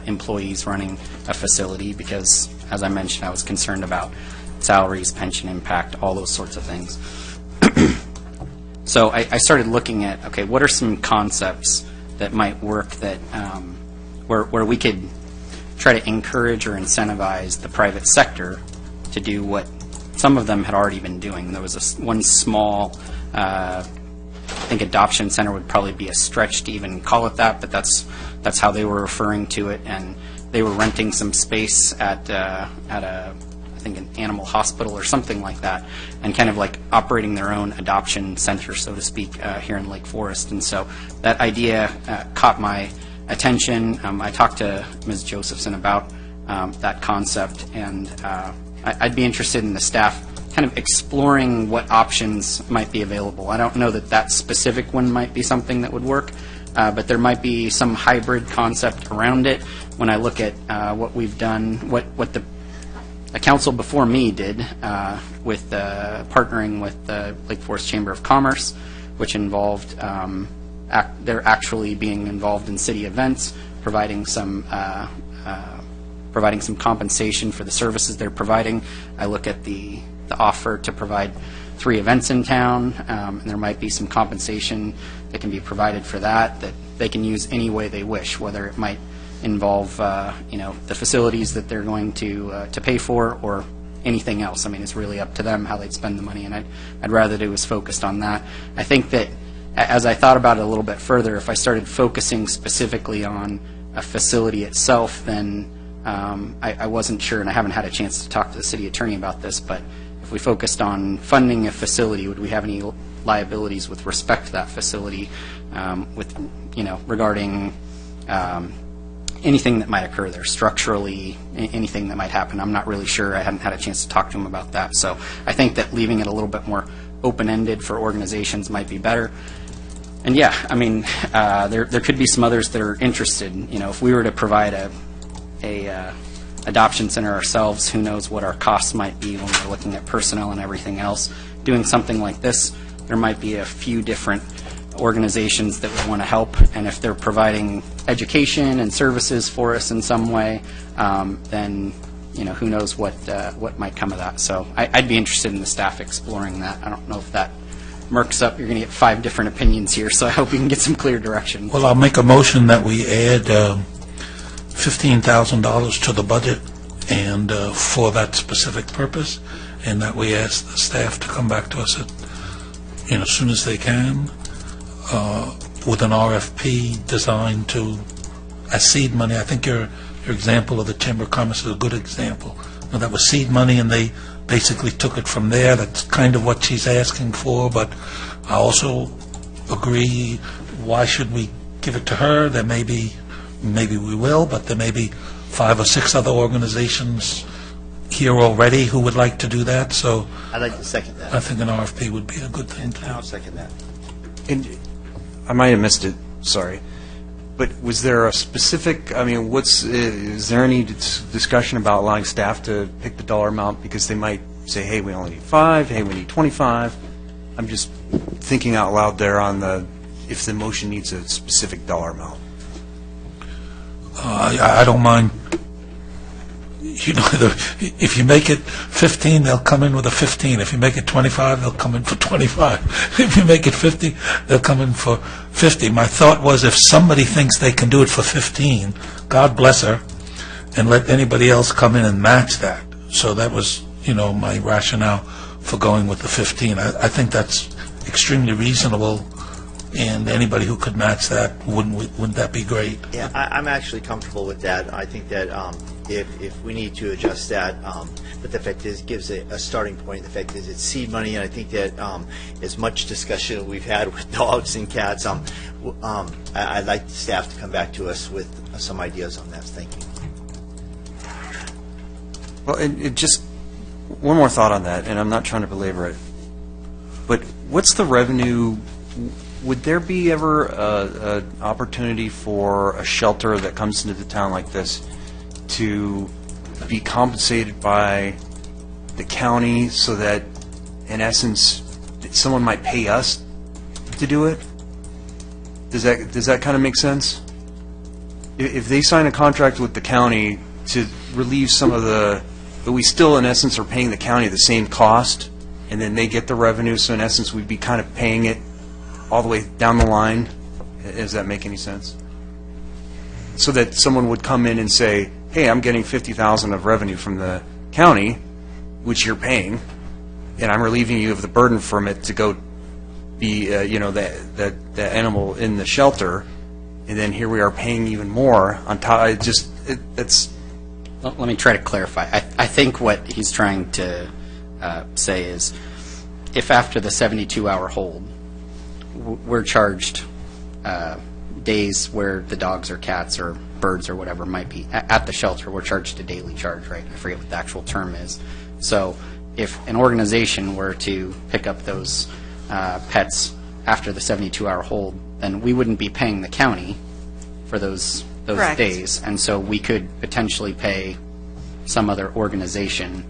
employees running a facility because, as I mentioned, I was concerned about salaries, pension impact, all those sorts of things. So I started looking at, okay, what are some concepts that might work that where we could try to encourage or incentivize the private sector to do what some of them had already been doing. There was one small, I think adoption center would probably be a stretch to even call it that, but that's how they were referring to it, and they were renting some space at I think an animal hospital or something like that, and kind of like operating their own adoption center, so to speak, here in Lake Forest. And so that idea caught my attention. I talked to Ms. Josephson about that concept, and I'd be interested in the staff kind of exploring what options might be available. I don't know that specific one might be something that would work, but there might be some hybrid concept around it. When I look at what we've done, what the council before me did with partnering with the Lake Forest Chamber of Commerce, which involved they're actually being involved in city events, providing some compensation for the services they're providing. I look at the offer to provide 3 events in town, and there might be some compensation that can be provided for that they can use any way they wish, whether it might involve the facilities that they're going to pay for or anything else. I mean, it's really up to them how they'd spend the money, and I'd rather it was focused on that. I think that as I thought about it a little bit further, if I started focusing specifically on a facility itself, then I wasn't sure, and I haven't had a chance to talk to the city attorney about this, but if we focused on funding a facility, would we have any liabilities with respect to that facility regarding anything that might occur there, structurally, anything that might happen? I'm not really sure. I hadn't had a chance to talk to him about that. So I think that leaving it a little bit more open-ended for organizations might be better. And yeah, I mean, there could be some others that are interested. If we were to provide a adoption center ourselves, who knows what our costs might be when we're looking at personnel and everything else. Doing something like this, there might be a few different organizations that would want to help, and if they're providing education and services for us in some way, then who knows what might come of that. So I'd be interested in the staff exploring that. I don't know if that murks up. You're going to get 5 different opinions here, so I hope you can get some clear direction. Well, I'll make a motion that we add $15,000 to the budget and for that specific purpose, and that we ask the staff to come back to us as soon as they can with an RFP designed to as seed money. I think your example of the Chamber of Commerce is a good example. That was seed money, and they basically took it from there. That's kind of what she's asking for, but I also agree, why should we give it to her? There maybe we will, but there may be 5 or 6 other organizations here already who would like to do that, so I'd like to second that. I think an RFP would be a good thing to do. I'll second that. And I might have missed it, sorry, but was there a specific, is there any discussion about allowing staff to pick the dollar amount, because they might say, hey, we only need 5, hey, we need 25. I'm just thinking out loud there on if the motion needs a specific dollar amount. I don't mind. If you make it 15, they'll come in with a 15. If you make it 25, they'll come in for 25. If you make it 50, they'll come in for 50. My thought was, if somebody thinks they can do it for 15, God bless her, and let anybody else come in and match that. So that was, my rationale for going with the 15. I think that's extremely reasonable, and anybody who could match that, wouldn't that be great? Yeah, I'm actually comfortable with that. I think that if we need to adjust that. But the fact is, it gives a starting point. The fact is, it's seed money, and I think that as much discussion we've had with dogs and cats, I'd like the staff to come back to us with some ideas on that. Thank you. Well, it just, one more thought on that, and I'm not trying to belabor it, but what's the revenue, would there be ever an opportunity for a shelter that comes into the town like this to be compensated by the county so that, in essence, someone might pay us to do it? Does that kind of make sense? If they sign a contract with the county to relieve some of the, but we still, in essence, are paying the county the same cost, and then they get the revenue, so in essence, we'd be kind of paying it all the way down the line. Does that make any sense? So that someone would come in and say, hey, I'm getting $50,000 of revenue from the county, which you're paying, and I'm relieving you of the burden from it to go be, the animal in the shelter, and then here we are paying even more on top. That's... Well, let me try to clarify. I think what he's trying to say is, if after the 72-hour hold, we're charged days where the dogs or cats or birds or whatever might be at the shelter, we're charged a daily charge, right? I forget what the actual term is. So if an organization were to pick up those pets after the 72-hour hold, then we wouldn't be paying the county for those Correct. days, and so we could potentially pay some other organization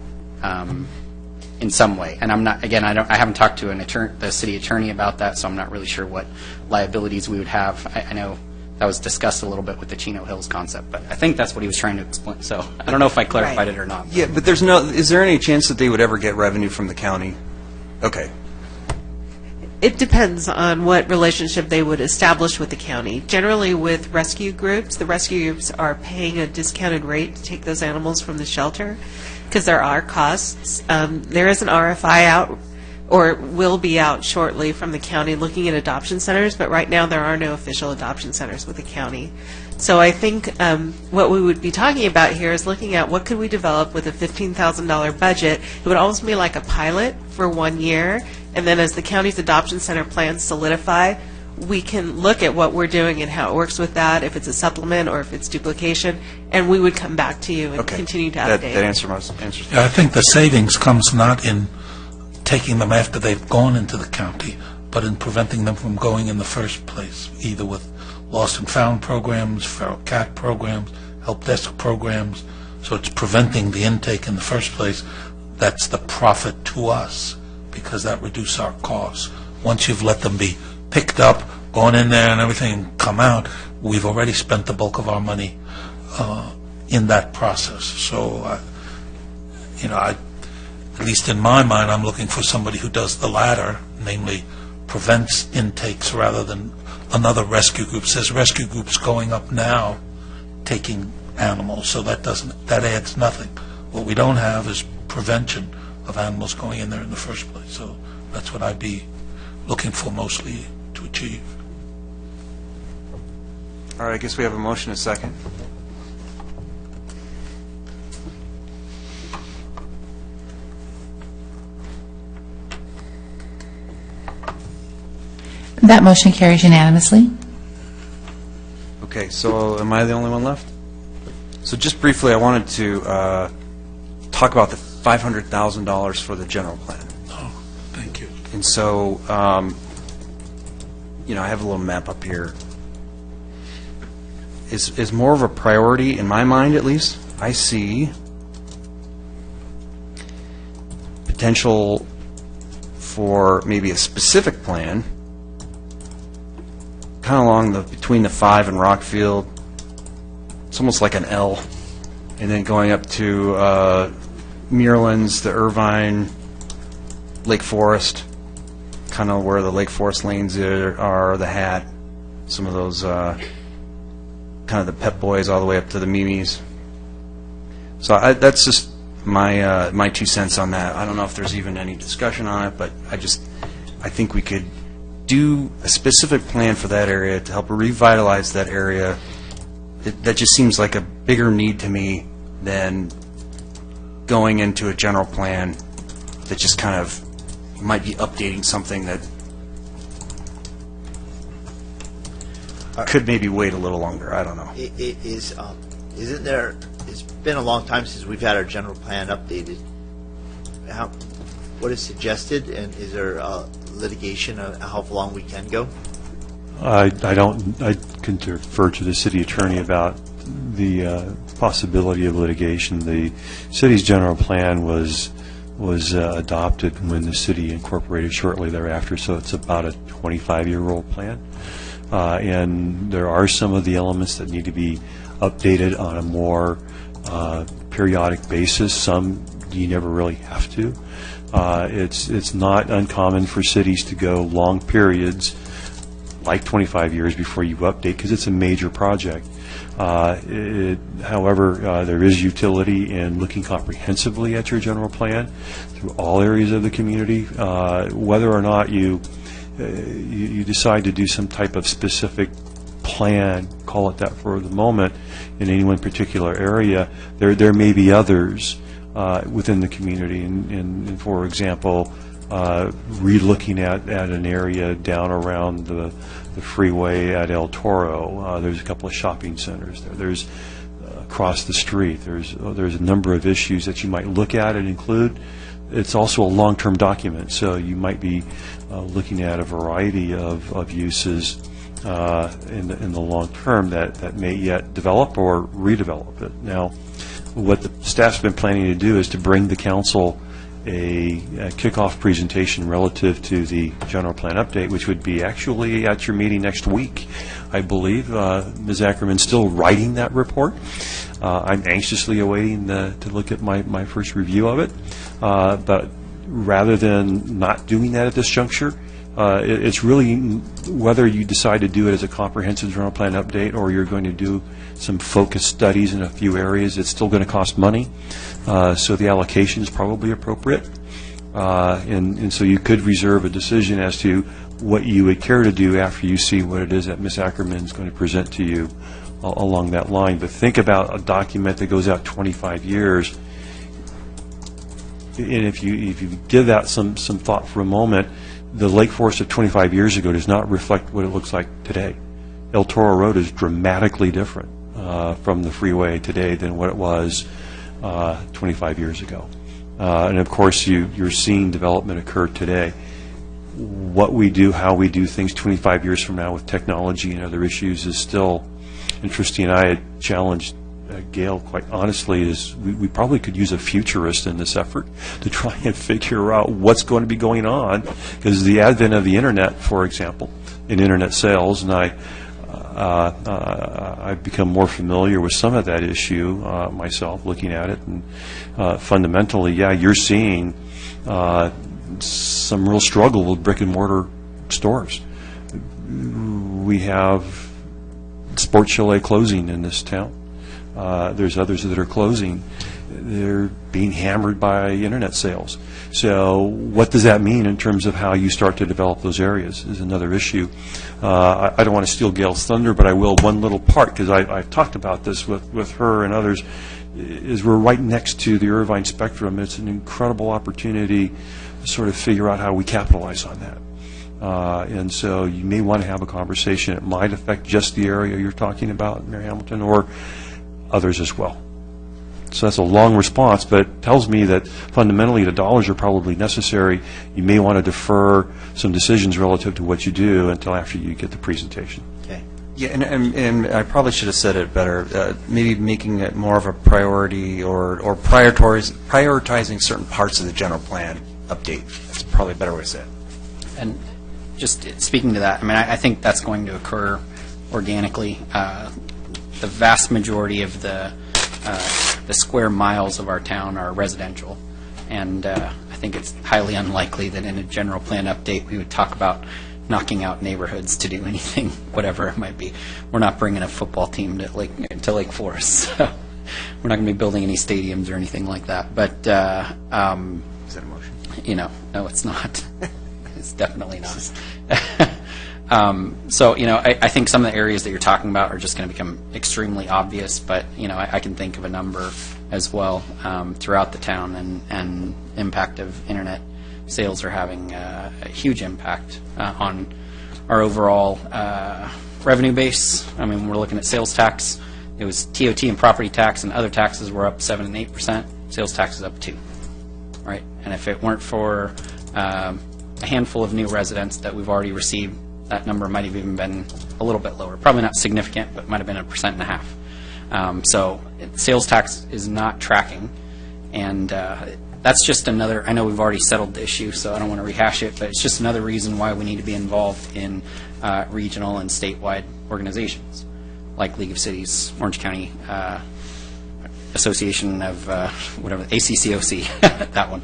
in some way. And I'm not, again, I haven't talked to the city attorney about that, so I'm not really sure what liabilities we would have. I know that was discussed a little bit with the Chino Hills concept, but I think that's what he was trying to explain. So I don't know if I clarified it or not. Yeah, but is there any chance that they would ever get revenue from the county? Okay. It depends on what relationship they would establish with the county. Generally, with rescue groups, the rescue groups are paying a discounted rate to take those animals from the shelter because there are costs. There is an RFI out, or will be out shortly, from the county looking at adoption centers, but right now there are no official adoption centers with the county. So I think what we would be talking about here is looking at what could we develop with a $15,000 budget. It would almost be like a pilot for 1 year, and then as the county's adoption center plans solidify, we can look at what we're doing and how it works with that, if it's a supplement or if it's duplication, and we would come back to you and continue to update. That answers. I think the savings comes not in taking them after they've gone into the county, but in preventing them from going in the first place, either with lost and found programs, feral cat programs, help desk programs. So it's preventing the intake in the first place. That's the profit to us, because that reduces our costs. Once you've let them be picked up, gone in there and everything, come out, we've already spent the bulk of our money in that process. So, at least in my mind, I'm looking for somebody who does the latter, namely prevents intakes rather than another rescue group. Says rescue groups going up now taking animals, so that adds nothing. What we don't have is prevention of animals going in there in the first place. So that's what I'd be looking for mostly to achieve. All right, I guess we have a motion, a second. That motion carries unanimously. Okay, so am I the only one left? So just briefly, I wanted to talk about the $500,000 for the general plan. Oh, thank you. And so, I have a little map up here. Is more of a priority, in my mind at least. I see potential for maybe a specific plan, kind of along between the 5 and Rockfield. It's almost like an L, and then going up to Muirlands, the Irvine, Lake Forest, kind of where the Lake Forest lanes are, the Hat, some of those kind of the Pep Boys all the way up to the Mimis. So that's just my 2 cents on that. I don't know if there's even any discussion on it, but I think we could do a specific plan for that area to help revitalize that area. That just seems like a bigger need to me than going into a general plan that just kind of might be updating something that could maybe wait a little longer. I don't know. Isn't there, it's been a long time since we've had our general plan updated. What is suggested, and is there litigation of how long we can go? I can defer to the city attorney about the possibility of litigation. The city's general plan was adopted when the city incorporated shortly thereafter, so it's about a 25-year-old plan. And there are some of the elements that need to be updated on a more periodic basis. Some you never really have to. It's not uncommon for cities to go long periods, like 25 years, before you update, because it's a major project. However, there is utility in looking comprehensively at your general plan through all areas of the community. Whether or not you decide to do some type of specific plan, call it that for the moment, in any one particular area, there may be others within the community. And for example, re-looking at an area down around the freeway at El Toro. There's a couple of shopping centers there. There's across the street. There's a number of issues that you might look at and include. It's also a long-term document, so you might be looking at a variety of uses in the long term that may yet develop or redevelop it. Now, what the staff's been planning to do is to bring the council a kickoff presentation relative to the general plan update, which would be actually at your meeting next week, I believe. Ms. Ackerman's still writing that report. I'm anxiously awaiting to look at my first review of it. But rather than not doing that at this juncture, it's really whether you decide to do it as a comprehensive general plan update or you're going to do some focused studies in a few areas. It's still going to cost money, so the allocation is probably appropriate. And so you could reserve a decision as to what you would care to do after you see what it is that Ms. Ackerman is going to present to you along that line. But think about a document that goes out 25 years. And if you give that some thought for a moment, the Lake Forest of 25 years ago does not reflect what it looks like today. El Toro Road is dramatically different from the freeway today than what it was 25 years ago. And of course, you're seeing development occur today. What we do, how we do things 25 years from now with technology and other issues is still interesting. I had challenged Gail, quite honestly, is we probably could use a futurist in this effort to try and figure out what's going to be going on, because the advent of the internet, for example, in internet sales, and I've become more familiar with some of that issue myself, looking at it, and fundamentally, yeah, you're seeing some real struggle with brick and mortar stores. We have Sports Chalet closing in this town. There's others that are closing. They're being hammered by internet sales. So what does that mean in terms of how you start to develop those areas is another issue. I don't want to steal Gail's thunder, but I will one little part, because I've talked about this with her and others, is we're right next to the Irvine Spectrum. It's an incredible opportunity to sort of figure out how we capitalize on that. And so you may want to have a conversation. It might affect just the area you're talking about, Mayor Hamilton, or others as well. So that's a long response, but it tells me that fundamentally the dollars are probably necessary. You may want to defer some decisions relative to what you do until after you get the presentation. Okay. Yeah, and I probably should have said it better. Maybe making it more of a priority or prioritizing certain parts of the general plan update. That's probably a better way to say it. And just speaking to that, I mean, I think that's going to occur organically. The vast majority of the square miles of our town are residential, and I think it's highly unlikely that in a general plan update we would talk about knocking out neighborhoods to do anything, whatever it might be. We're not bringing a football team to Lake Forest, so we're not going to be building any stadiums or anything like that. But Is that a motion? No, it's not. It's definitely not. So, I think some of the areas that you're talking about are just going to become extremely obvious, but, I can think of a number as well throughout the town, and impact of internet sales are having a huge impact on our overall revenue base. I mean, we're looking at sales tax. It was TOT and property tax and other taxes were up 7 and 8%. Sales tax is up 2%, right? And if it weren't for a handful of new residents that we've already received, that number might have even been a little bit lower. Probably not significant, but might have been 1.5%. So sales tax is not tracking, and that's just another, I know we've already settled the issue, so I don't want to rehash it, but it's just another reason why we need to be involved in regional and statewide organizations, like League of Cities, Orange County Association of, whatever, ACCOC, that one.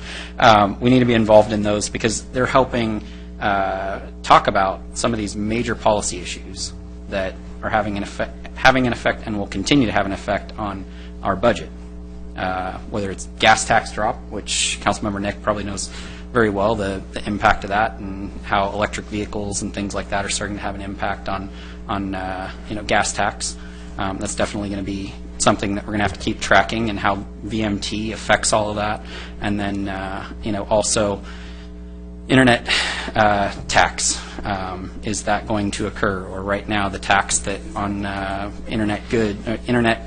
We need to be involved in those because they're helping talk about some of these major policy issues that are having an effect and will continue to have an effect on our budget. Whether it's gas tax drop, which Councilmember Nick probably knows very well, the impact of that and how electric vehicles and things like that are starting to have an impact on gas tax. That's definitely going to be something that we're going to have to keep tracking, and how VMT affects all of that. And then also internet tax. Is that going to occur? Or right now the tax that on internet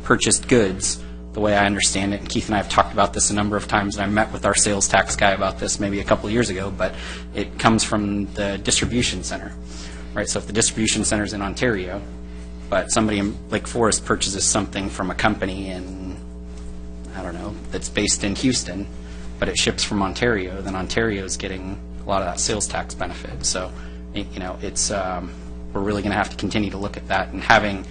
purchased goods, the way I understand it, and Keith and I have talked about this a number of times, and I met with our sales tax guy about this maybe a couple of years ago, but it comes from the distribution center, right? So if the distribution center is in Ontario, but somebody in Lake Forest purchases something from a company in, I don't know, that's based in Houston, but it ships from Ontario, then Ontario is getting a lot of that sales tax benefit. So, it's we're really going to have to continue to look at that, and having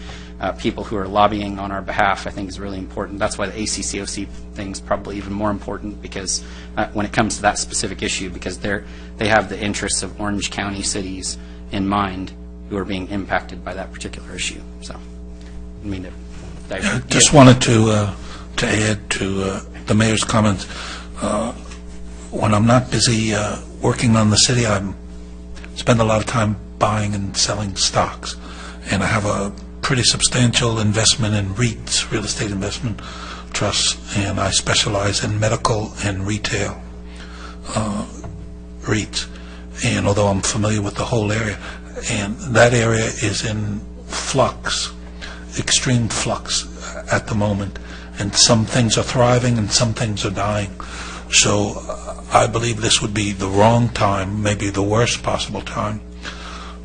people who are lobbying on our behalf, I think, is really important. That's why the ACCOC thing is probably even more important, because when it comes to that specific issue, because they have the interests of Orange County cities in mind who are being impacted by that particular issue. So, I mean, just wanted to add to the mayor's comments. When I'm not busy working on the city, I spend a lot of time buying and selling stocks, and I have a pretty substantial investment in REITs, real estate investment trusts, and I specialize in medical and retail REITs. And although I'm familiar with the whole area, and that area is in flux, extreme flux at the moment, and some things are thriving and some things are dying. So I believe this would be the wrong time, maybe the worst possible time,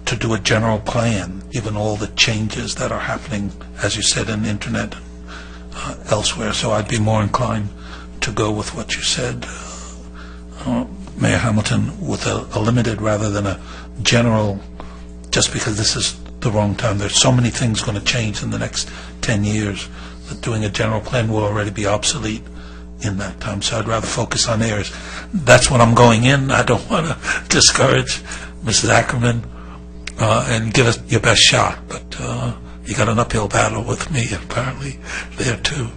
to do a general plan, given all the changes that are happening, as you said, in internet and elsewhere. So I'd be more inclined to go with what you said, Mayor Hamilton, with a limited rather than a general, just because this is the wrong time. There's so many things going to change in the next 10 years that doing a general plan will already be obsolete in that time. So I'd rather focus on areas. That's what I'm going in. I don't want to discourage Mrs. Ackerman, and give us your best shot. But you got an uphill battle with me apparently there too.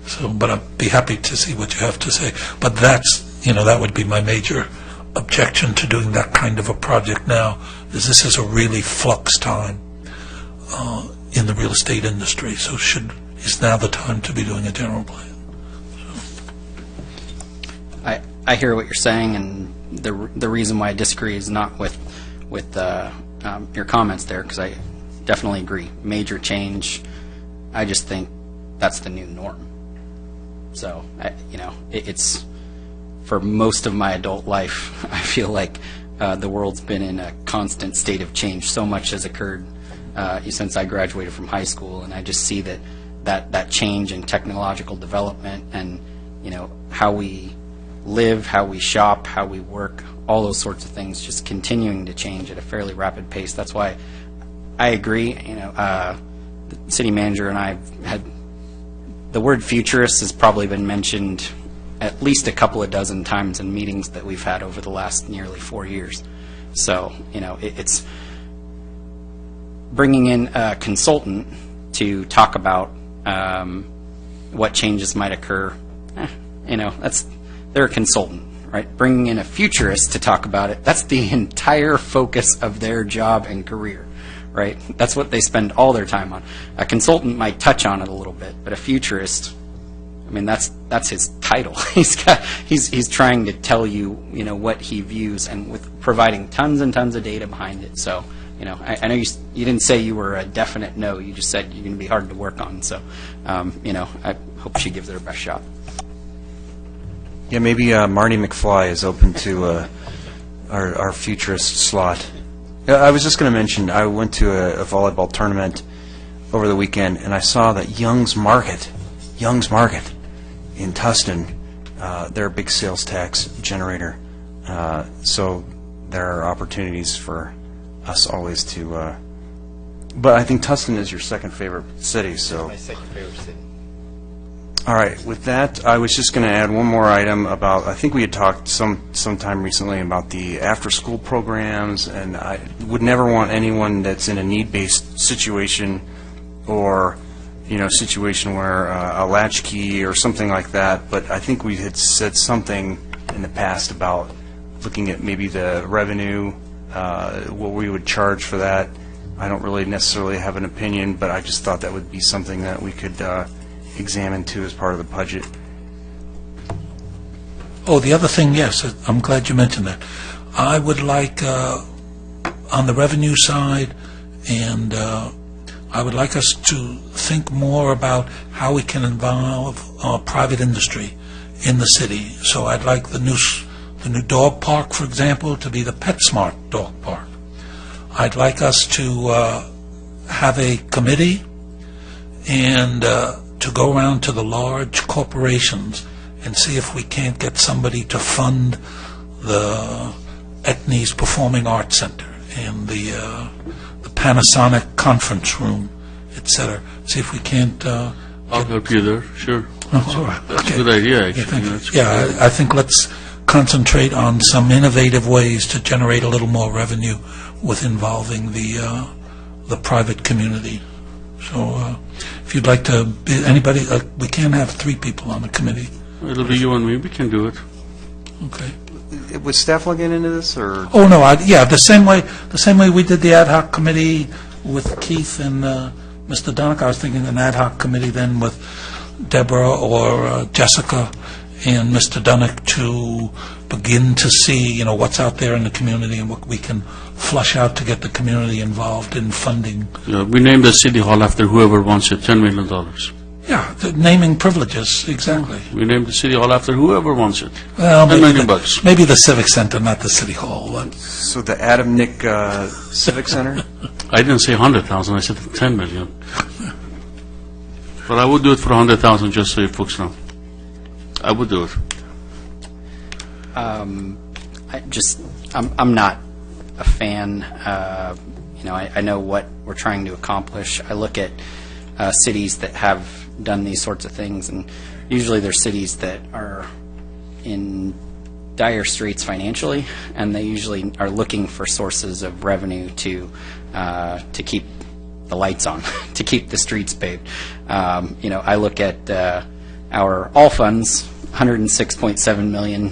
So, but I'd be happy to see what you have to say. But that's, that would be my major objection to doing that kind of a project now, is this is a really flux time in the real estate industry. So is now the time to be doing a general plan? I hear what you're saying, and the reason why I disagree is not with your comments there, because I definitely agree. Major change, I just think that's the new norm. So, it's, for most of my adult life, I feel like the world's been in a constant state of change. So much has occurred since I graduated from high school, and I just see that change in technological development and, how we live, how we shop, how we work, all those sorts of things just continuing to change at a fairly rapid pace. That's why I agree. The city manager and I had the word futurist has probably been mentioned at least a couple of dozen times in meetings that we've had over the last nearly 4 years. So, it's bringing in a consultant to talk about what changes might occur. They're a consultant, right? Bringing in a futurist to talk about it, that's the entire focus of their job and career, right? That's what they spend all their time on. A consultant might touch on it a little bit, but a futurist, mean, that's his title. He's trying to tell you, what he views, and with providing tons and tons of data behind it. So, I know you didn't say you were a definite no. You just said you're going to be hard to work on. So, I hope she gives it her best shot. Yeah, maybe Marty McFly is open to our futurist slot. I was just going to mention, I went to a volleyball tournament over the weekend, and I saw that Young's Market in Tustin, they're a big sales tax generator. So there are opportunities for us always to, but I think Tustin is your second favorite city, so. My second favorite city. All right, with that, I was just going to add one more item about, I think we had talked sometime recently about the after-school programs, and I would never want anyone that's in a need-based situation or, situation where a latchkey or something like that, but I think we had said something in the past about looking at maybe the revenue, what we would charge for that. I don't really necessarily have an opinion, but I just thought that would be something that we could examine too as part of the budget. Oh, the other thing, yes, I'm glad you mentioned that. I would like, on the revenue side, and I would like us to think more about how we can involve private industry in the city. So I'd like the new dog park, for example, to be the PetSmart dog park. I'd like us to have a committee and to go around to the large corporations and see if we can't get somebody to fund the Etnies Performing Arts Center and the Panasonic conference room, etc. See if we can't. I'll help you there, sure. Oh, all right. That's Okay. a good idea, Yeah, actually. thank you. That's a good idea. I think let's concentrate on some innovative ways to generate a little more revenue with involving the private community. So if you'd like to, anybody, we can't have 3 people on the committee. It'll be you and me, we can do it. Okay. Was staff looking into this, or? Oh, no, the same way we did the ad hoc committee with Keith and Mr. Donick. I was thinking an ad hoc committee then with Deborah or Jessica and Mr. Donick to begin to see, what's out there in the community and what we can flush out to get the community involved in funding. Yeah, we named the city hall after whoever wants it, $10 million. Yeah, the naming privileges, exactly. We named the city hall after whoever wants it. Well, $10 million bucks. Maybe the Civic Center, not the City Hall. But So the Adam Nick Civic Center? I didn't say 100,000, I said 10 million. But I would do it for 100,000, just so you folks know. I would do it. I'm not a fan. I know what we're trying to accomplish. I look at cities that have done these sorts of things, and usually they're cities that are in dire straits financially, and they usually are looking for sources of revenue to keep the lights on, to keep the streets paved. I look at our all funds, $106.7 million.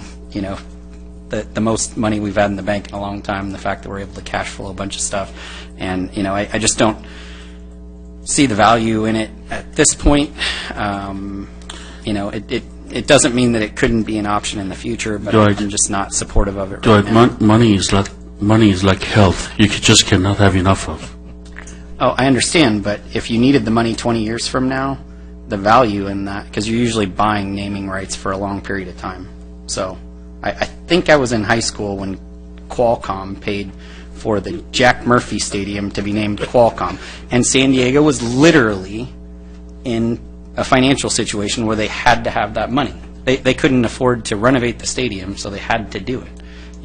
The most money we've had in the bank in a long time. The fact that we're able to cash flow a bunch of stuff, and I just don't see the value in it at this point. It doesn't mean that it couldn't be an option in the future, but Right. I'm just not supportive of it Dwight, right now. money is like health. You just cannot have enough of. Oh, I understand, but if you needed the money 20 years from now, the value in that, because you're usually buying naming rights for a long period of time. So I think I was in high school when Qualcomm paid for the Jack Murphy Stadium to be named Qualcomm. And San Diego was literally in a financial situation where they had to have that money. They couldn't afford to renovate the stadium, so they had to do it.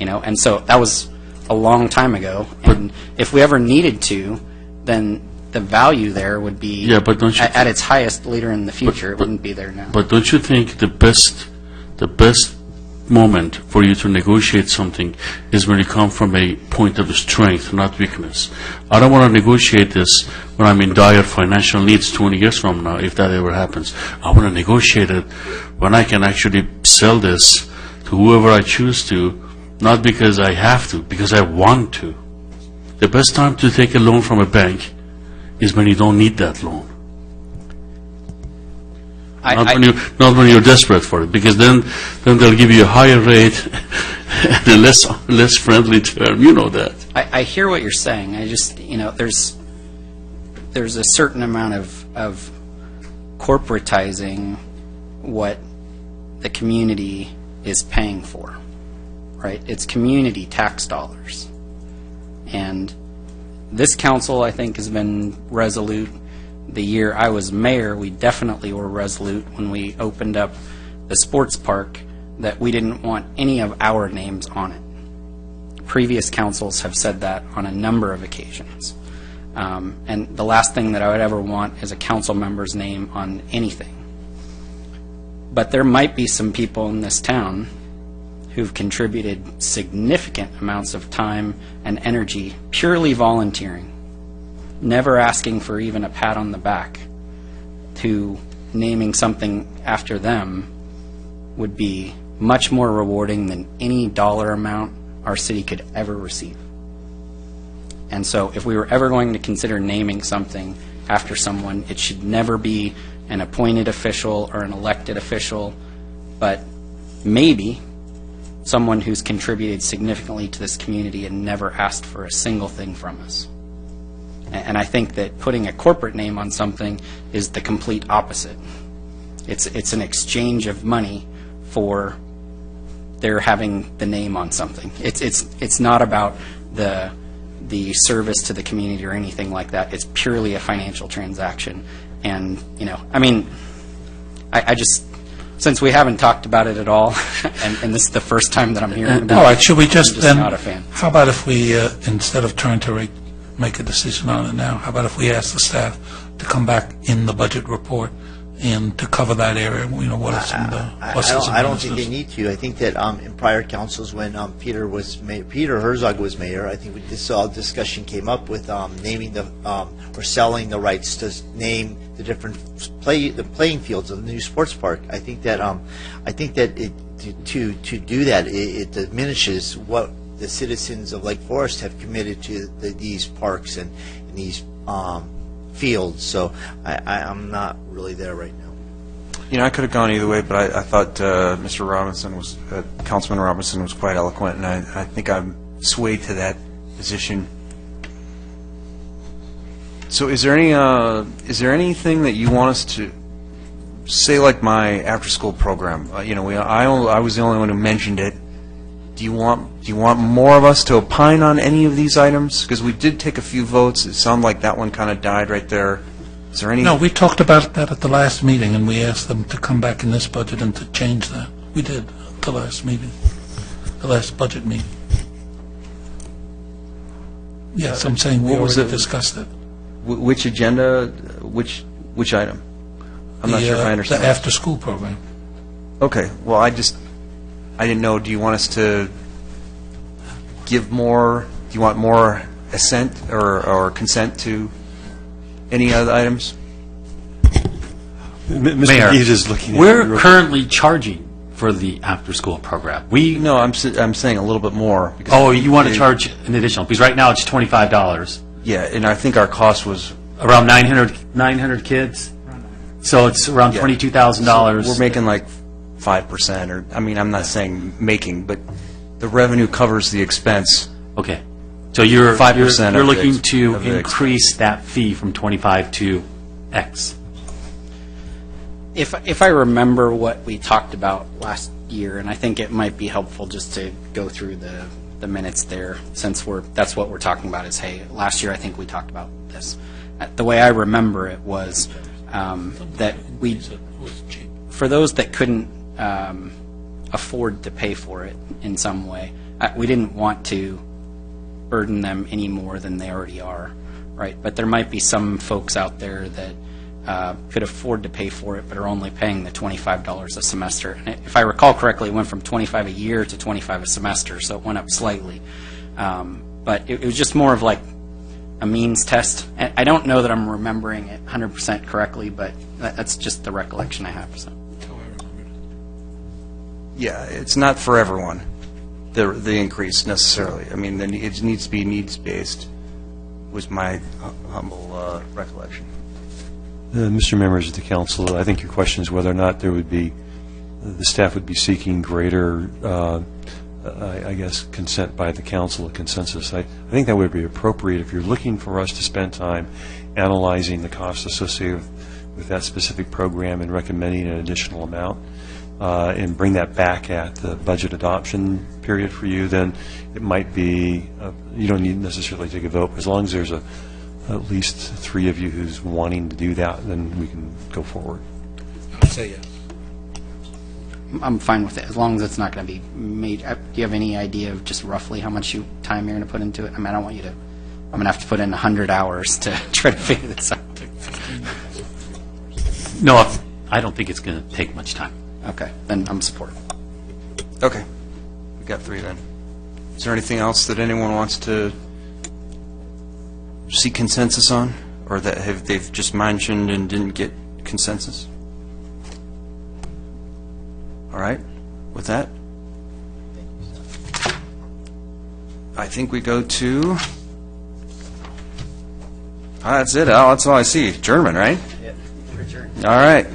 And so that was a long time ago. And if we ever needed to, then the value there would be Yeah, but don't you at its highest later in the future. It wouldn't be there now. But don't you think the best moment for you to negotiate something is when you come from a point of strength, not weakness? I don't want to negotiate this when I'm in dire financial needs 20 years from now, if that ever happens. I want to negotiate it when I can actually sell this to whoever I choose to, not because I have to, because I want to. The best time to take a loan from a bank is when you don't need that loan. Not when you're desperate for it, because then they'll give you a higher rate and a less friendly term. You know that. I hear what you're saying. I just, there's a certain amount of corporatizing what the community is paying for, right? It's community tax dollars. And this council, I think, has been resolute. The year I was mayor, we definitely were resolute when we opened up the sports park that we didn't want any of our names on it. Previous councils have said that on a number of occasions. And the last thing that I would ever want is a council member's name on anything. But there might be some people in this town who've contributed significant amounts of time and energy, purely volunteering, never asking for even a pat on the back, to naming something after them would be much more rewarding than any dollar amount our city could ever receive. And so if we were ever going to consider naming something after someone, it should never be an appointed official or an elected official, but maybe someone who's contributed significantly to this community and never asked for a single thing from us. And I think that putting a corporate name on something is the complete opposite. It's an exchange of money for their having the name on something. It's not about the service to the community or anything like that. It's purely a financial transaction. And, I just, since we haven't talked about it at all, and this is the first time that I'm hearing about it. All right, should we just I'm then, not a fan. how about if we, instead of trying to make a decision on it now, how about if we ask the staff to come back in the budget report and to cover that area, what are some of the pluses and I don't think they minuses? need to. I think that in prior councils, when Peter Herzog was mayor, I think this all discussion came up with naming or selling the rights to name the different the playing fields of the new sports park. I think that to do that, it diminishes what the citizens of Lake Forest have committed to these parks and these fields. So I'm not really there right now. I could have gone either way, but I thought Mr. Robinson Councilman Robinson was quite eloquent, and I think I'm swayed to that position. So is there anything that you want us to say, like my after-school program? I was the only one who mentioned it. Do you want more of us to opine on any of these items? Because we did take a few votes. It sounded like that one kind of died right there. Is there any? No, we talked about that at the last meeting, and we asked them to come back in this budget and to change that. We did at the last meeting, the last budget meeting. Yes, I'm saying we What was already it? discussed it. Which agenda? Which item? I'm not sure if I understand. The after-school program. Okay. Well, I didn't know. Do you want us to give more? Do you want more assent or consent to any other items? Mr. Mayor, McGee is looking at we're you. currently charging for the after-school program. No, I'm saying a little bit more. Because Oh, you want to charge an additional, because right now it's $25. Yeah, and I think our cost was Around 900 kids? So it's around Yeah. $22,000. We're making like 5%, or I'm not saying making, but the revenue covers the expense. Okay. So you're 5% you're of the looking ex- to of the increase that fee from 25 to X. If I remember what we talked about last year, and I think it might be helpful just to go through the minutes there, since that's what we're talking about is, hey, last year I think we talked about this. The way I remember it was that for those that couldn't afford to pay for it in some way, we didn't want to burden them any more than they already are, right? But there might be some folks out there that could afford to pay for it but are only paying the $25 a semester. And if I recall correctly, it went from $25 a year to $25 a semester, so it went up slightly. But it was just more of like a means test. And I don't know that I'm remembering it 100% correctly, but that's just the recollection I have. So. Yeah, it's not for everyone, the increase necessarily. It needs to be needs-based, was my humble recollection. Mr. Members of the council, I think your question is whether or not there would be, the staff would be seeking greater, I guess, consent by the council, a consensus. I think that would be appropriate if you're looking for us to spend time analyzing the costs associated with that specific program and recommending an additional amount, and bring that back at the budget adoption period for you, then it might be, you don't need necessarily take a vote. As long as there's at least 3 of you who's wanting to do that, then we can go forward. I'll say yes. I'm fine with it, as long as it's not going to be made. Do you have any idea of just roughly how much time you're going to put into it? I mean, I don't want you to, I'm going to have to put in 100 hours to try to figure this out. No, I don't think it's going to take much time. Okay, then I'm supportive. Okay. We got 3 then. Is there anything else that anyone wants to seek consensus on, or that they've just mentioned and didn't get consensus? All right. With that, I think we go to. That's it, Al. That's all I see. Adjournment, right? Yeah, return. All right.